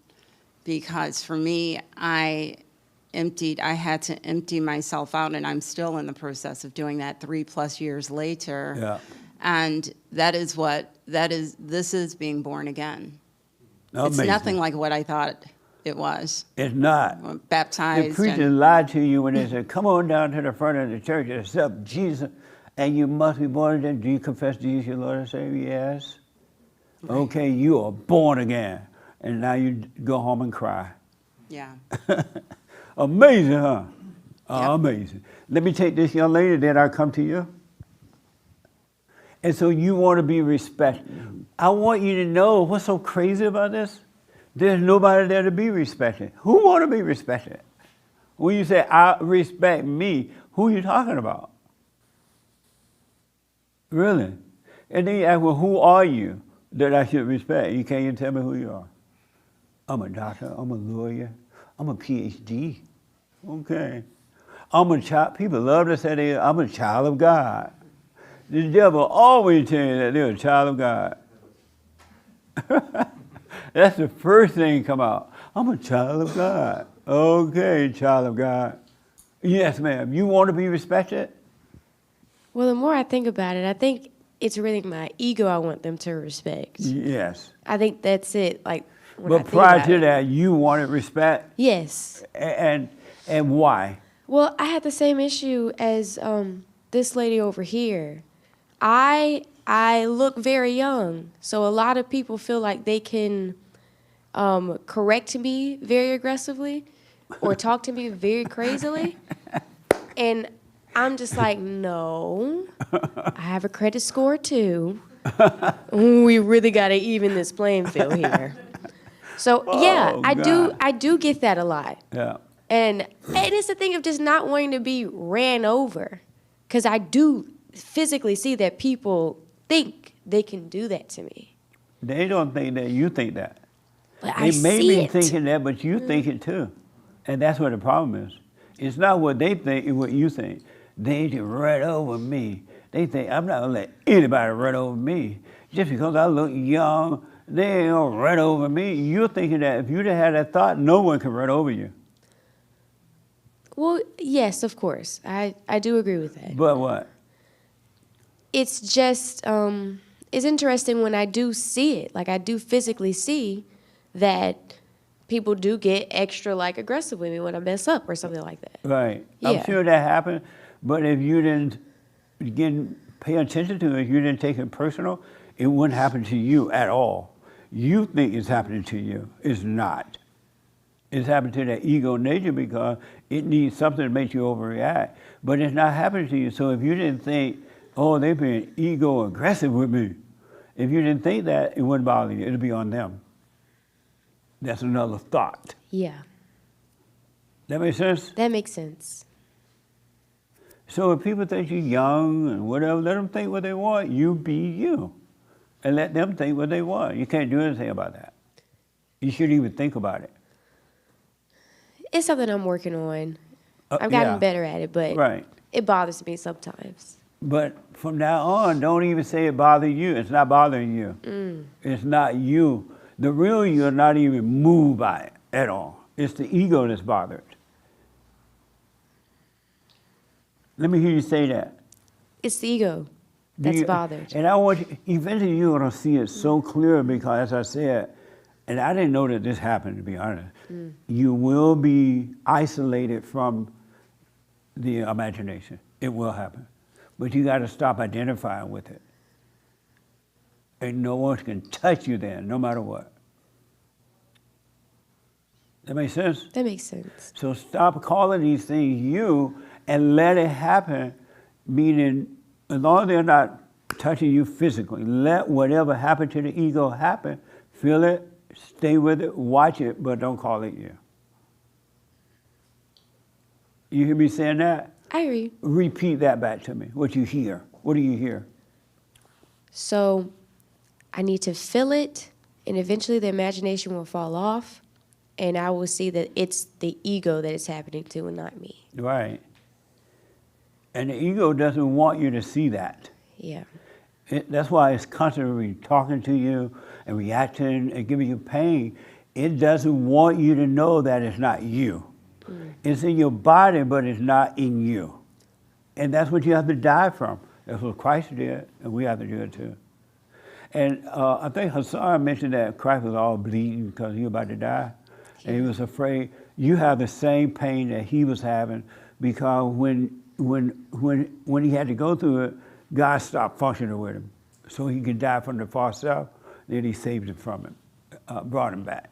Because for me, I had to empty myself out, and I'm still in the process of doing that 3+ years later. Yeah. And this is being born again. Amazing. It's nothing like what I thought it was. It's not. Baptized. The preachers lied to you when they said, come on down to the front of the church and accept Jesus, and you must be born again. Do you confess Jesus, your Lord and Savior? Yes. Okay, you are born again. And now you go home and cry. Yeah. Amazing, huh? Amazing. Let me take this young lady, then I'll come to you. And so you want to be respected. I want you to know what's so crazy about this? There's nobody there to be respected. Who want to be respected? When you say, I respect me, who are you talking about? Really? And then you ask, well, who are you that I should respect? You can't even tell me who you are. I'm a doctor, I'm a lawyer, I'm a PhD. Okay. I'm a child. People love to say I'm a child of God. The devil always tell you that they're a child of God. That's the first thing come out. I'm a child of God. Okay, child of God. Yes, ma'am. You want to be respected? Well, the more I think about it, I think it's really my ego I want them to respect. Yes. I think that's it. Like, when I But think prior about to it. that, you wanted respect? Yes. And why? Well, I had the same issue as this lady over here. I look very young, so a lot of people feel like they can correct me very aggressively or talk to me very crazily. And I'm just like, no, I have a credit score too. We really got to even this playing field here. So yeah, I do get that a lot. Yeah. And it's the thing of just not wanting to be ran over, because I do physically see that people think they can do that to me. They don't think that, you think that. But They I may see be it. thinking that, but you think it too. And that's what the problem is. It's not what they think, it's what you think. They just run over me. They think, I'm not gonna let anybody run over me. Just because I look young, they ain't gonna run over me. You're thinking that if you'd have had that thought, no one can run over you. Well, yes, of course. I do agree with that. But what? It's just, it's interesting when I do see it. Like, I do physically see that people do get extra, like, aggressive with me when I mess up or something like that. Right. Yeah. I'm sure that happened, but if you didn't pay attention to it, if you didn't take it personal, it wouldn't happen to you at all. You think it's happening to you. It's not. It's happening to that ego nature because it needs something to make you overreact, but it's not happening to you. So if you didn't think, oh, they're being ego aggressive with me, if you didn't think that, it wouldn't bother you. It'll be on them. That's another thought. Yeah. That makes sense? That makes sense. So if people think you're young and whatever, let them think what they want. You be you. And let them think what they want. You can't do anything about that. You shouldn't even think about it. It's something I'm working on. I've gotten better at it, but it bothers me sometimes. But from now on, don't even say it bothers you. It's not bothering you. It's not you. The real you are not even moved by it at all. It's the ego that's bothered. Let me hear you say that. It's the ego that's bothered. And I want you, eventually you're going to see it so clear because, as I said, and I didn't know that this happened, to be honest. You will be isolated from the imagination. It will happen. But you got to stop identifying with it. And no one can touch you then, no matter what. That make sense? That makes sense. So stop calling these things you and let it happen, meaning as long as they're not touching you physically, let whatever happened to the ego happen, feel it, stay with it, watch it, but don't call it you. You hear me saying that? I agree. Repeat that back to me, what you hear. What do you hear? So I need to feel it, and eventually the imagination will fall off, and I will see that it's the ego that it's happening to and not me. Right. And the ego doesn't want you to see that. Yeah. That's why it's constantly talking to you and reacting and giving you pain. It doesn't want you to know that it's not you. It's in your body, but it's not in you. And that's what you have to die from. That's what Christ did, and we have to do it too. And I think Hassan mentioned that Christ was all bleeding because he was about to die. And he was afraid. You have the same pain that he was having because when he had to go through it, God stopped functioning with him. So he could die from the far self. Then he saved him from it, brought him back.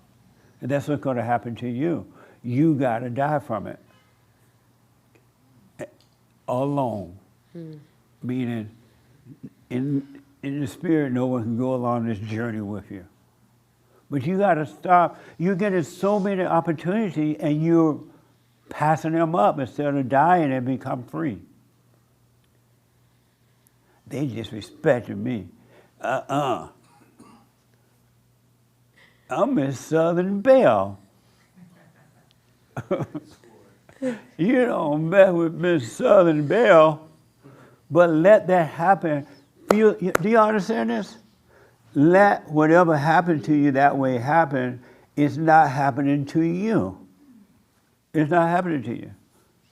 And that's what's going to happen to you. You got to die from it. Alone. Meaning, in the spirit, no one can go along this journey with you. But you got to stop. You're getting so many opportunities and you're passing them up instead of dying and become free. They disrespected me. I'm Miss Southern Belle. You don't mess with Miss Southern Belle, but let that happen. Do you understand this? Let whatever happened to you that way happen. It's not happening to you. It's not happening to you.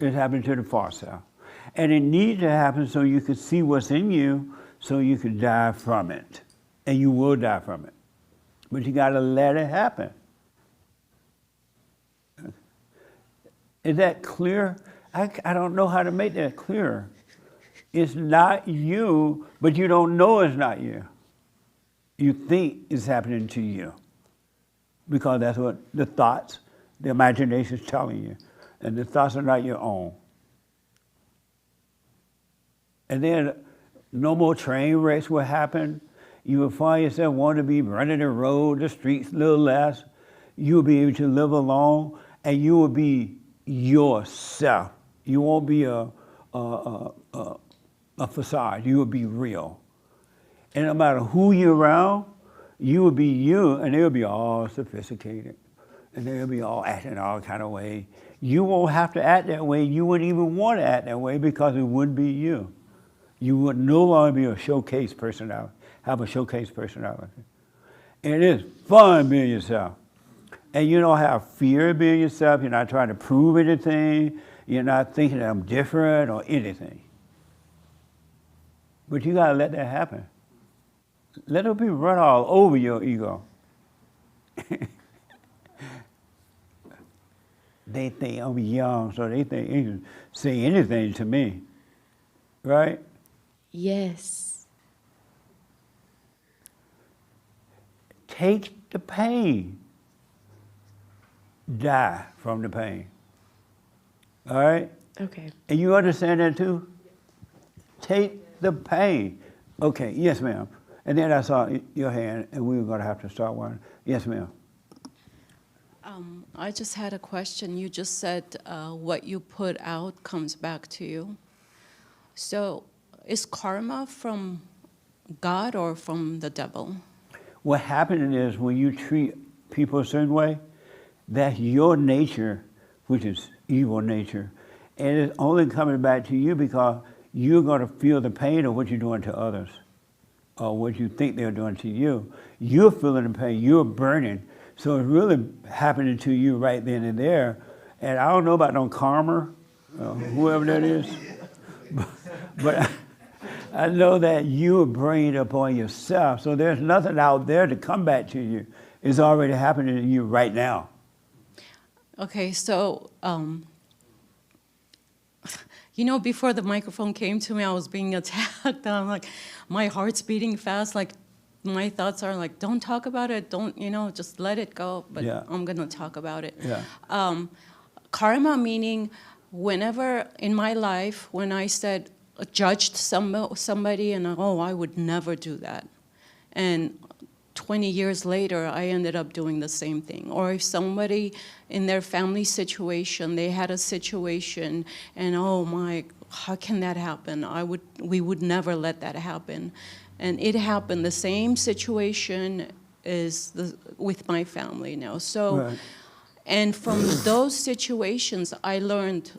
It's happening to the far south. And it needs to happen so you can see what's in you, so you can die from it. And you will die from it. But you got to let it happen. Is that clear? I don't know how to make that clearer. It's not you, but you don't know it's not you. You think it's happening to you because that's what the thoughts, the imagination is telling you. And the thoughts are not your own. And then no more train wrecks will happen. You will find yourself wanting to be running the road, the streets a little less. You will be able to live alone, and you will be yourself. You won't be a facade. You will be real. And no matter who you're around, you will be you, and they'll be all sophisticated. And they'll be all acting all kind of way. You won't have to act that way. You wouldn't even want to act that way because it wouldn't be you. You would no longer be a showcase personality, have a showcase personality. And it is fun being yourself. And you don't have fear of being yourself. You're not trying to prove anything. You're not thinking that I'm different or anything. But you got to let that happen. Let other people run all over your ego. They think I'm young, so they think they can say anything to me. Right? Yes. Take the pain. Die from the pain. All right? Okay. And you understand that too? Take the pain. Okay, yes, ma'am. And then I saw your hand, and we were going to have to start one. Yes, ma'am. I just had a question. You just said what you put out comes back to you. So is karma from God or from the devil? What happening is when you treat people a certain way, that's your nature, which is evil nature. And it's only coming back to you because you're going to feel the pain of what you're doing to others or what you think they're doing to you. You're feeling the pain. You're burning. So it's really happening to you right then and there. And I don't know about no karma, whoever that is. But I know that you are bringing it upon yourself. So there's nothing out there to come back to you. It's already happening to you right now. Okay, so, you know, before the microphone came to me, I was being attacked. And I'm like, my heart's beating fast. Like, my thoughts are like, don't talk about it. Don't, you know, just let it go. But yeah. I'm going to talk about it. Yeah. Karma meaning whenever in my life, when I said, judged somebody and, oh, I would never do that. And 20 years later, I ended up doing the same thing. Or if somebody in their family situation, they had a situation and, oh my, how can that happen? We would never let that happen. And it happened. The same situation is with my family now. So, right. And from those situations, I learned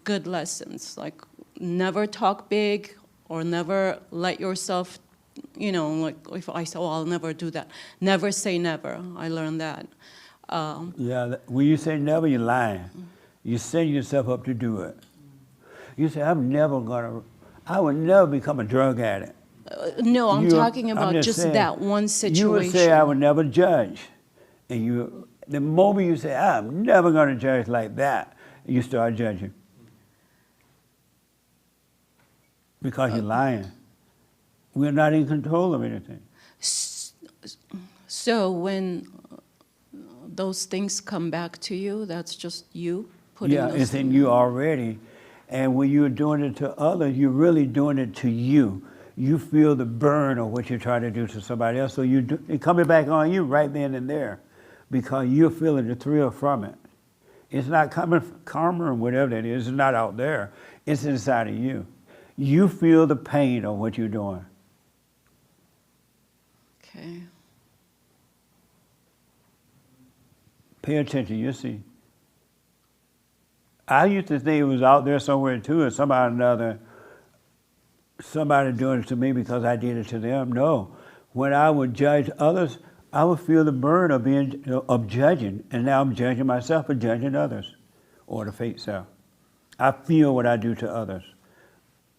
good lessons, like never talk big or never let yourself, you know, like if I say, oh, I'll never do that. Never say never. I learned that. Yeah, when you say never, you're lying. You set yourself up to do it. You say, I would never become a drug addict. No, I'm talking about I'm just saying, that one situation. You would say, I would never judge. And the moment you say, I'm never going to judge like that, you start judging. Because you're lying. We're not in control of anything. So when those things come back to you, that's just you putting those it's in things you already. And when you're doing it to others, you're really doing it to you. You feel the burn of what you're trying to do to somebody else. So it's coming back on you right then and there because you're feeling the thrill from it. It's not coming from karma or whatever that is. It's not out there. It's inside of you. You feel the pain of what you're doing. Okay. Pay attention, you see. I used to think it was out there somewhere too, and somebody doing it to me because I did it to them. No. When I would judge others, I would feel the burn of judging, and now I'm judging myself for judging others, or the fake self. I feel what I do to others.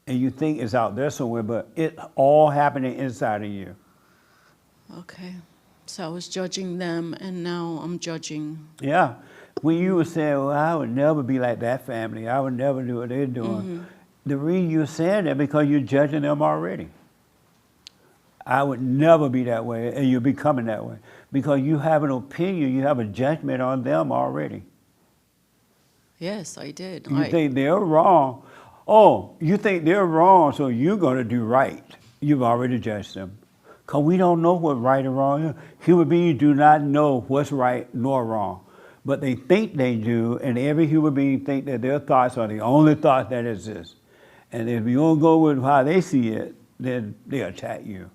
And you think it's out there somewhere, but it's all happening inside of you. Okay. So I was judging them, and now I'm judging. Yeah. When you were saying, well, I would never be like that family. I would never do what they're doing. Mm-hmm. The reason you're saying that because you're judging them already. I would never be that way, and you're becoming that way. Because you have an opinion, you have a judgment on them already. Yes, I did. You think they're wrong. Oh, you think they're wrong, so you're going to do right. You've already judged them. Because we don't know what right or wrong is. Human beings do not know what's right nor wrong. But they think they do, and every human being think that their thoughts are the only thoughts that exist. And if you don't go with how they see it, then they attack you.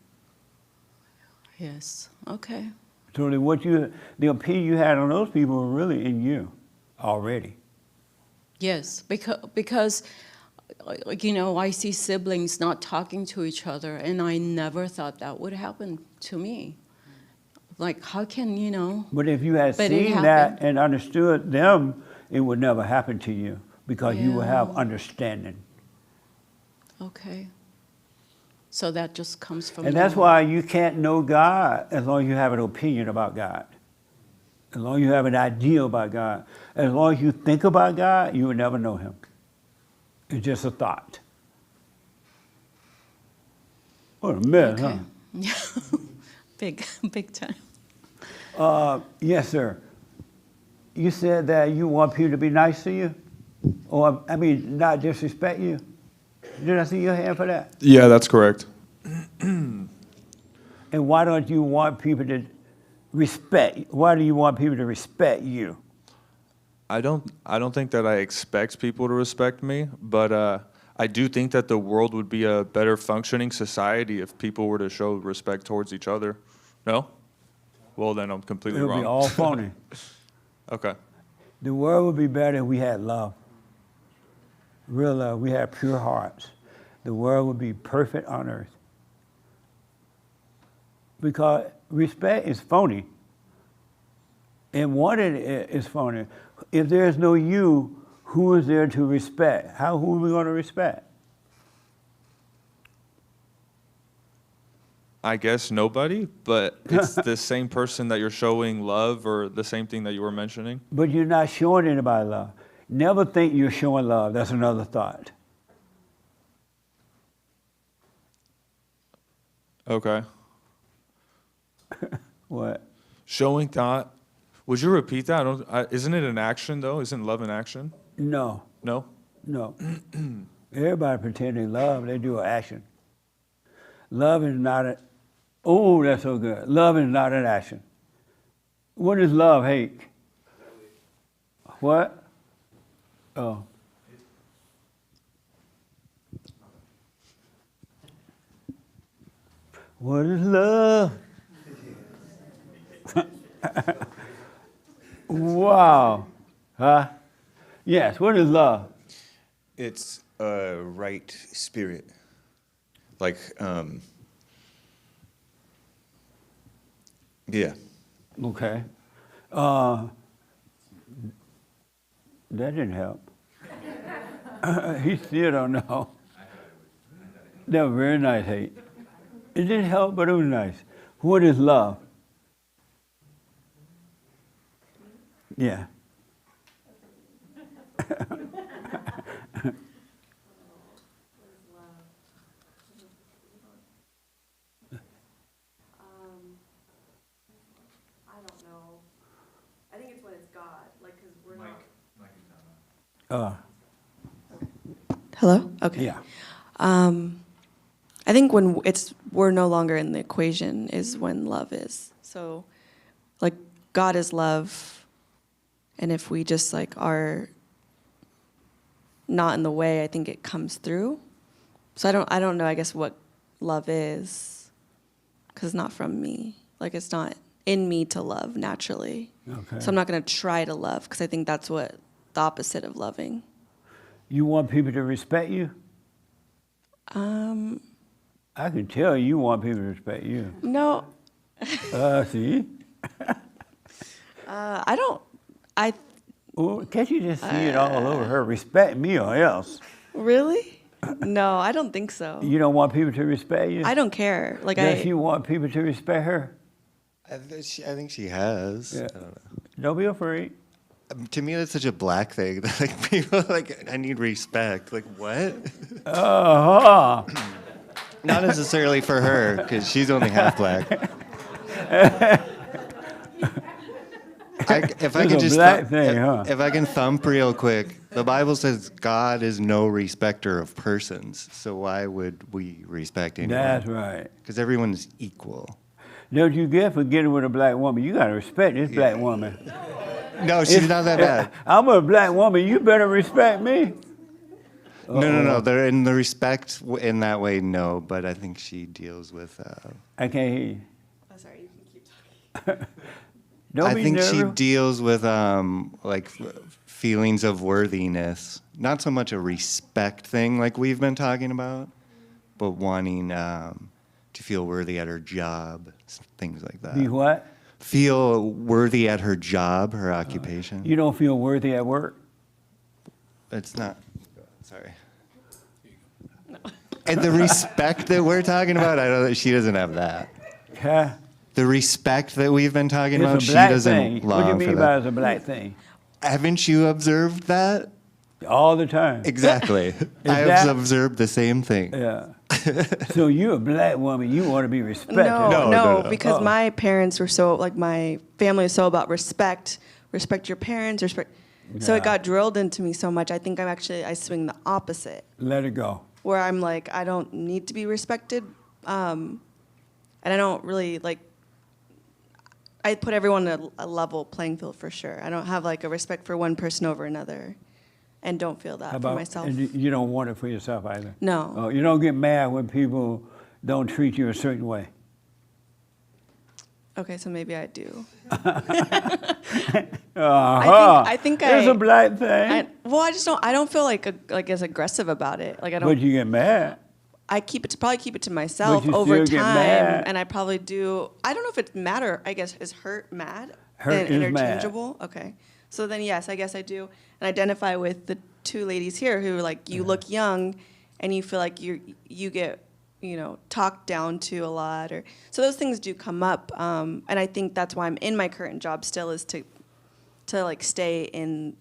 Yes. Okay. So the opinion you had on those people were really in you already. Yes, because you know, I see siblings not talking to each other, and I never thought that would happen to me. Like, how can, you know? But if you had seen that and understood them, it would never happen to you because you would have understanding. Okay. So that just comes from And that's why you can't know God as long as you have an opinion about God. As long as you have an idea about God. As long as you think about God, you will never know him. It's just a thought. What a mess, Okay. huh? Big time. Yes, sir. You said that you want people to be nice to you? Or, I mean, not disrespect you? Did I see your hand for that? Yeah, that's correct. And why don't you want people to respect? Why do you want people to respect you? I don't think that I expect people to respect me, but I do think that the world would be a better functioning society if people were to show respect towards each other. No? Well, then I'm completely It would wrong. be all phony. Okay. The world would be better if we had love. Real love. We had pure hearts. The world would be perfect on earth. Because respect is phony. And wanting it is phony. If there's no you, who is there to respect? Who are we going to respect? I guess nobody, but it's the same person that you're showing love or the same thing that you were mentioning. But you're not showing anybody love. Never think you're showing love. That's another thought. Okay. What? Showing thought. Would you repeat that? Isn't it an action, though? Isn't love an action? No. No? No. Everybody pretend they love. They do an action. Love is not a... Oh, that's so good. Love is not an action. What is love, Hake? What? Oh. What is love? Wow. Huh? Yes, what is love? It's a right spirit. Like, yeah. Okay. That didn't help. He still don't know. That was very nice, Hake. It didn't help, but it was nice. What is love? Yeah. I don't know. I think it's when it's God, like, because we're not. Hello? Okay. Yeah. I think when we're no longer in the equation is when love is. So, like, God is love, and if we just like are not in the way, I think it comes through. So I don't know, I guess, what love is, because it's not from me. Like, it's not in me to love naturally. Okay. So I'm not going to try to love, because I think that's what the opposite of loving. You want people to respect you? I can tell you want people to respect you. No. See? I don't. Well, can't you just see it all over her? Respect me or else. Really? No, I don't think so. You don't want people to respect you? I don't care. Like, Does she want people to respect her? I think she has. Yeah. I don't know. Don't be afraid. To me, that's such a black thing. Like, people like, I need respect. Like, what? Uh-huh. Not necessarily for her, because she's only half black. If I can just if I can thump real quick, the Bible says God is no respecter of persons. So why would we respect anyone? That's right. Because everyone's equal. Don't you get for getting with a black woman. You got to respect this black woman. No, she's not that bad. I'm a black woman. You better respect me. No. They're in the respect in that way, no. But I think she deals with. I can't hear you. Oh, sorry, you can keep talking. Don't I think she nervous. deals with like feelings of worthiness, not so much a respect thing like we've been talking about, but wanting to feel worthy at her job, things like that. Be what? Feel worthy at her job, her occupation. You don't feel worthy at work? It's not. Sorry. And the respect that we're talking about, I know that she doesn't have that. Huh? The respect that we've been talking It's about, a she black doesn't thing. long What do you for mean that. by it's a black thing? Haven't you observed that? All the time. Exactly. I have observed the same thing. Yeah. So you're a black woman. You want to be respected. No, because my parents were so, like, my family is so about respect. Respect your parents, respect. So it got drilled into me so much. I think I swing the opposite. Let it go. Where I'm like, I don't need to be respected. And I don't really, like, I put everyone on a level playing field for sure. I don't have, like, a respect for one person over another, and don't feel that for myself. And you don't want it for yourself either? No. Oh, you don't get mad when people don't treat you a certain way? Okay, so maybe I do. I think it's a black thing. I don't feel like as aggressive about it. Like, I don't. But you get mad. I probably keep it to myself But you over still get time, mad. and I probably do. I don't know if it's mad or, I guess, is hurt mad? Hurt and is mad. interchangeable. Okay, so then yes, I guess I do, and identify with the two ladies here who, like, you look young, and you feel like you get, talked down to a lot, or so those things do come up, and I think that's why I'm in my current job still, is to like stay in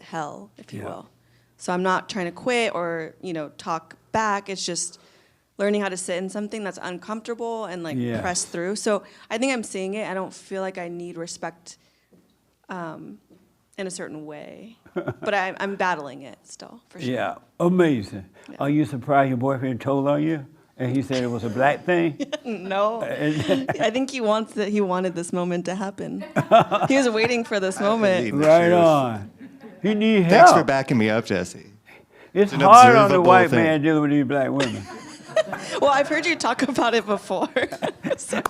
hell, if you will. So I'm not trying to quit or talk back. It's just learning how to sit in something that's uncomfortable and press through. So I think I'm seeing it. I don't feel like I need respect in a certain way, but I'm battling it still, for sure. Yeah, amazing. Yeah. Are you surprised your boyfriend told on you and he said it was a black thing? No, I think he wanted this moment to happen. He was waiting for this moment. Right on. He needs help. Thanks for backing me up, Jesse. It's an hard on the observable white thing. man dealing with these black women. Well, I've heard you talk about it before. So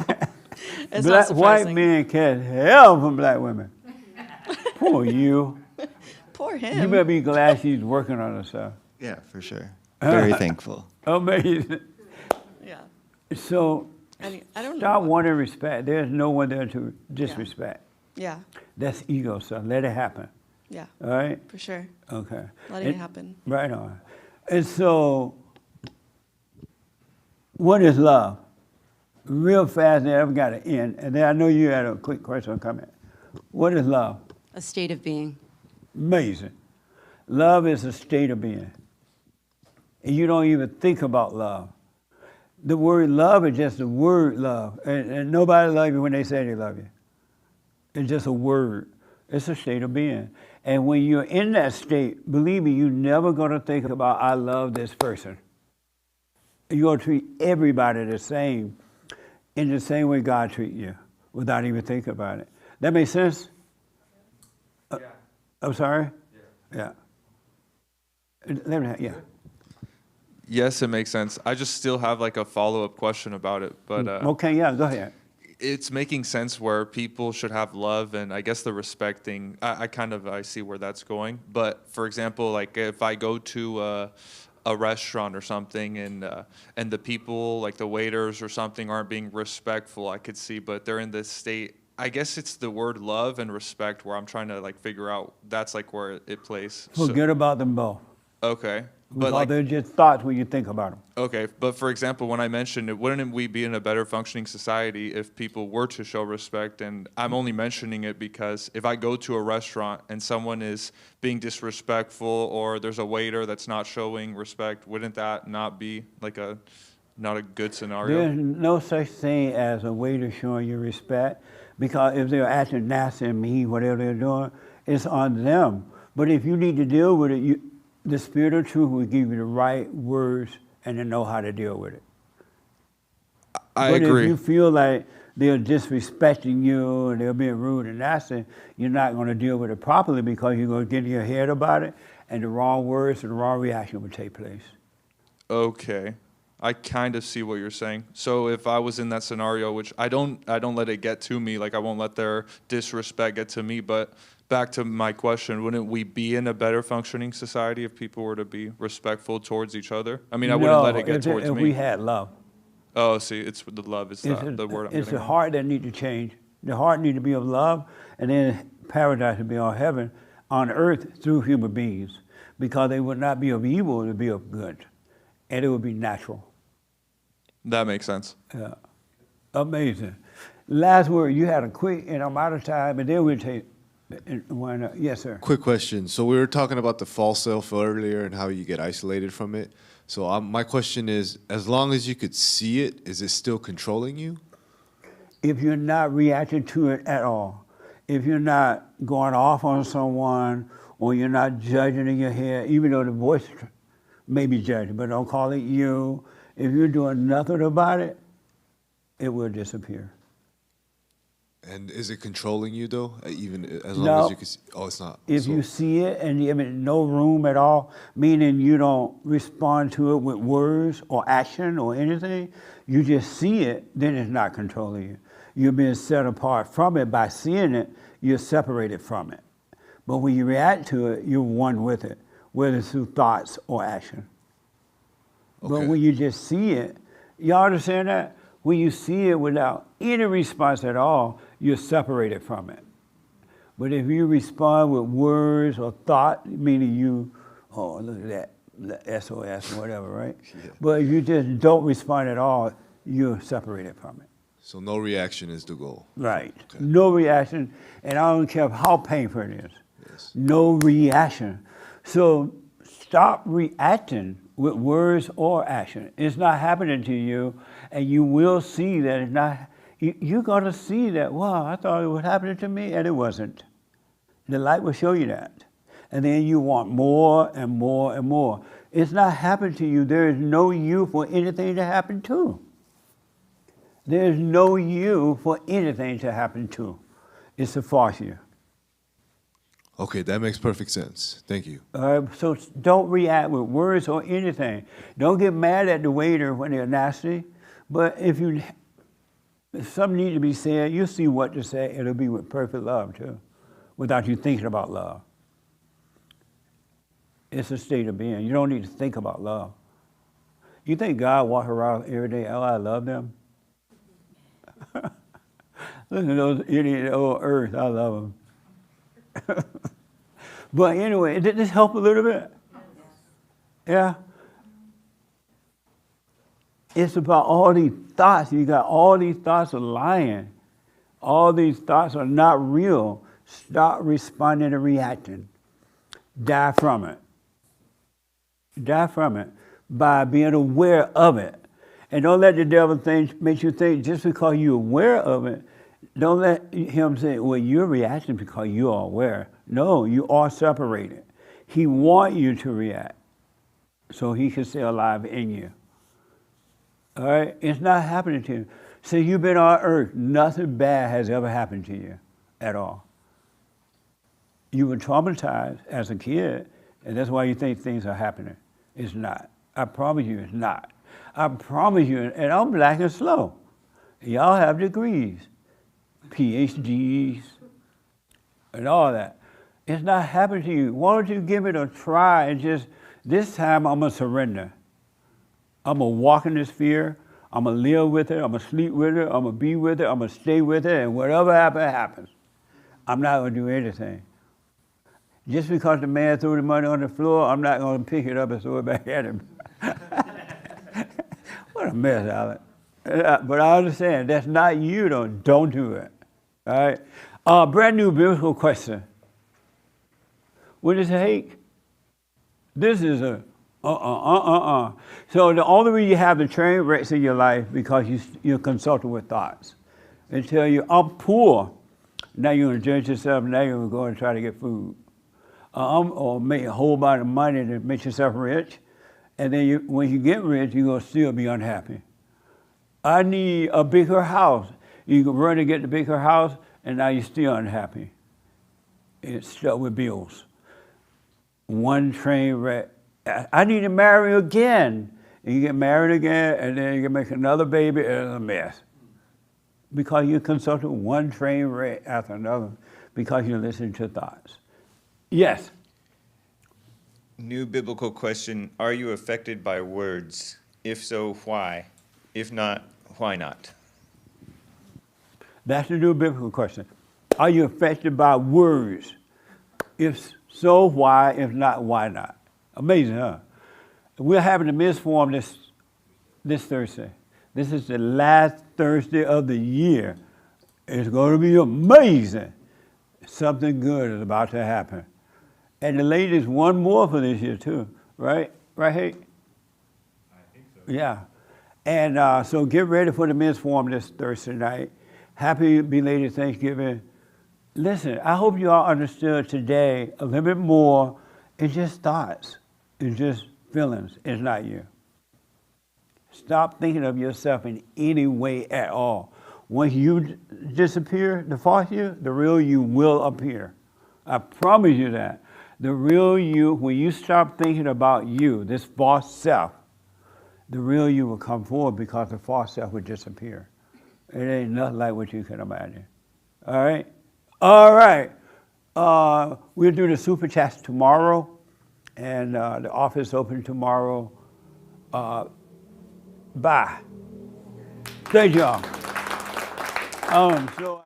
it's not White surprising. men can't help from black women. Poor you. Poor him. You better be glad she's working on herself. Yeah, for sure. Very thankful. Amazing. Yeah. So I don't know. stop wanting respect. There's no one there to disrespect. Yeah. That's ego, son. Let it happen. Yeah. All right? For sure. Okay. Letting it happen. Right on. And so, what is love? Real fast, and I've got to end. And then I know you had a quick question or comment. What is love? A state of being. Amazing. Love is a state of being. And you don't even think about love. The word love is just the word love. And nobody loves you when they say they love you. It's just a word. It's a state of being. And when you're in that state, believe me, you're never going to think about, I love this person. You're going to treat everybody the same, in the same way God treats you, without even thinking about it. That makes sense? Yeah. I'm sorry? Yeah. Yeah. Yes, it makes sense. I just still have like a follow-up question about it, but okay, yeah, go ahead. It's making sense where people should have love and I guess the respecting. I see where that's going. But for example, like if I go to a restaurant or something and the people, like the waiters or something, aren't being respectful, I could see, but they're in this state. I guess it's the word love and respect where I'm trying to like figure out that's like where it plays. Forget about them both. Okay. But like, they're just thoughts when you think about them. Okay, but for example, when I mentioned it, wouldn't we be in a better functioning society if people were to show respect? And I'm only mentioning it because if I go to a restaurant and someone is being disrespectful or there's a waiter that's not showing respect, wouldn't that not be like not a good scenario? There's no such thing as a waiter showing you respect, because if they're acting nasty and mean, whatever they're doing, it's on them. But if you need to deal with it, the Spirit of truth will give you the right words and to know how to deal with it. I agree. But if you feel like they're disrespecting you and they're being rude and nasty, you're not going to deal with it properly because you're going to get in your head about it and the wrong words and the wrong reaction will take place. Okay. I kind of see what you're saying. So if I was in that scenario, which I don't let it get to me, like I won't let their disrespect get to me, but back to my question, wouldn't we be in a better functioning society if people were to be respectful towards each other? I mean, I wouldn't let it get towards me. If we had love. Oh, see, it's the love is the word I'm getting. It's the heart that needs to change. The heart needs to be of love, and then paradise would be on heaven, on earth through human beings, because they would not be of evil, it would be of good, and it would be natural. That makes sense. Yeah. Amazing. Last word, you had a quick, and I'm out of time, and then we'll take one. Yes, sir. Quick question. So we were talking about the false self earlier and how you get isolated from it. So my question is, as long as you could see it, is it still controlling you? If you're not reacting to it at all, if you're not going off on someone, or you're not judging in your head, even though the voice may be judging, but don't call it you. If you're doing nothing about it, it will disappear. And is it controlling you though? Even as long as you can see? Oh, it's not. If you see it and you have no room at all, meaning you don't respond to it with words or action or anything, you just see it, then it's not controlling you. You're being set apart from it. By seeing it, you're separated from it. But when you react to it, you're one with it, whether it's through thoughts or action. Okay. But when you just see it, y'all understand that? When you see it without any response at all, you're separated from it. But if you respond with words or thought, meaning you, oh, look at that SOS or whatever, right? Yeah. But if you just don't respond at all, you're separated from it. So no reaction is the goal. Right. Okay. No reaction, and I don't care how painful it is. Yes. No reaction. So stop reacting with words or action. It's not happening to you, and you will see that it's not. You're going to see that, wow, I thought it was happening to me, and it wasn't. The light will show you that. And then you want more and more and more. It's not happening to you. There is no you for anything to happen to. There's no you for anything to happen to. It's a farce here. Okay, that makes perfect sense. Thank you. So don't react with words or anything. Don't get mad at the waiter when they're nasty. But if something needs to be said, you'll see what to say. It'll be with perfect love, too, without you thinking about love. It's a state of being. You don't need to think about love. You think God walks around every day, oh, I love them? Look at those idiot old earth, I love them. But anyway, did this help a little bit? Yeah. It's about all these thoughts. You got all these thoughts of lying. All these thoughts are not real. Stop responding and reacting. Die from it. Die from it by being aware of it. And don't let the devil make you think just because you're aware of it, don't let him say, well, you're reacting because you are aware. No, you are separated. He wants you to react so he can stay alive in you. All right? It's not happening to you. Since you've been on earth, nothing bad has ever happened to you at all. You were traumatized as a kid, and that's why you think things are happening. It's not. I promise you it's not. I promise you, and I'm black and slow. Y'all have degrees, PhDs, and all that. It's not happening to you. Why don't you give it a try and just, this time I'm gonna surrender. I'm gonna walk in this fear. I'm gonna live with it. I'm gonna sleep with it. I'm gonna be with it. I'm gonna stay with it. And whatever happens, happens. I'm not gonna do anything. Just because the man threw the money on the floor, I'm not gonna pick it up and throw it back at him. What a mess, Alec. But I understand, that's not you, though. Don't do it. All right? Brand new biblical question. What is Hake? This is a So the only reason you have the train wrecks in your life because you're consulting with thoughts. They tell you, I'm poor. Now you're going to judge yourself. Now you're going to go and try to get food. Or make a whole lot of money to make yourself rich. And then when you get rich, you're going to still be unhappy. I need a bigger house. You can run and get the bigger house, and now you're still unhappy. It's stuck with bills. One train wreck. I need to marry again. And you get married again, and then you can make another baby, and it's a mess. Because you consulted one train wreck after another, because you're listening to thoughts. Yes? New biblical question. Are you affected by words? If so, why? If not, why not? That's the new biblical question. Are you affected by words? If so, why? If not, why not? Amazing, huh? We're having the men's forum this Thursday. This is the last Thursday of the year. It's going to be amazing. Something good is about to happen. And the ladies, one more for this year too, right? Right, Hake? I think so. Yeah. And so get ready for the men's forum this Thursday night. Happy belated Thanksgiving. Listen, I hope you all understood today a little bit more. It's just thoughts. It's just feelings. It's not you. Stop thinking of yourself in any way at all. Once you disappear, the false you, the real you will appear. I promise you that. The real you, when you stop thinking about you, this false self, the real you will come forward because the false self will disappear. It ain't nothing like what you can imagine. All right? All right. We'll do the super chats tomorrow, and the office open tomorrow. Bye. Thank y'all. So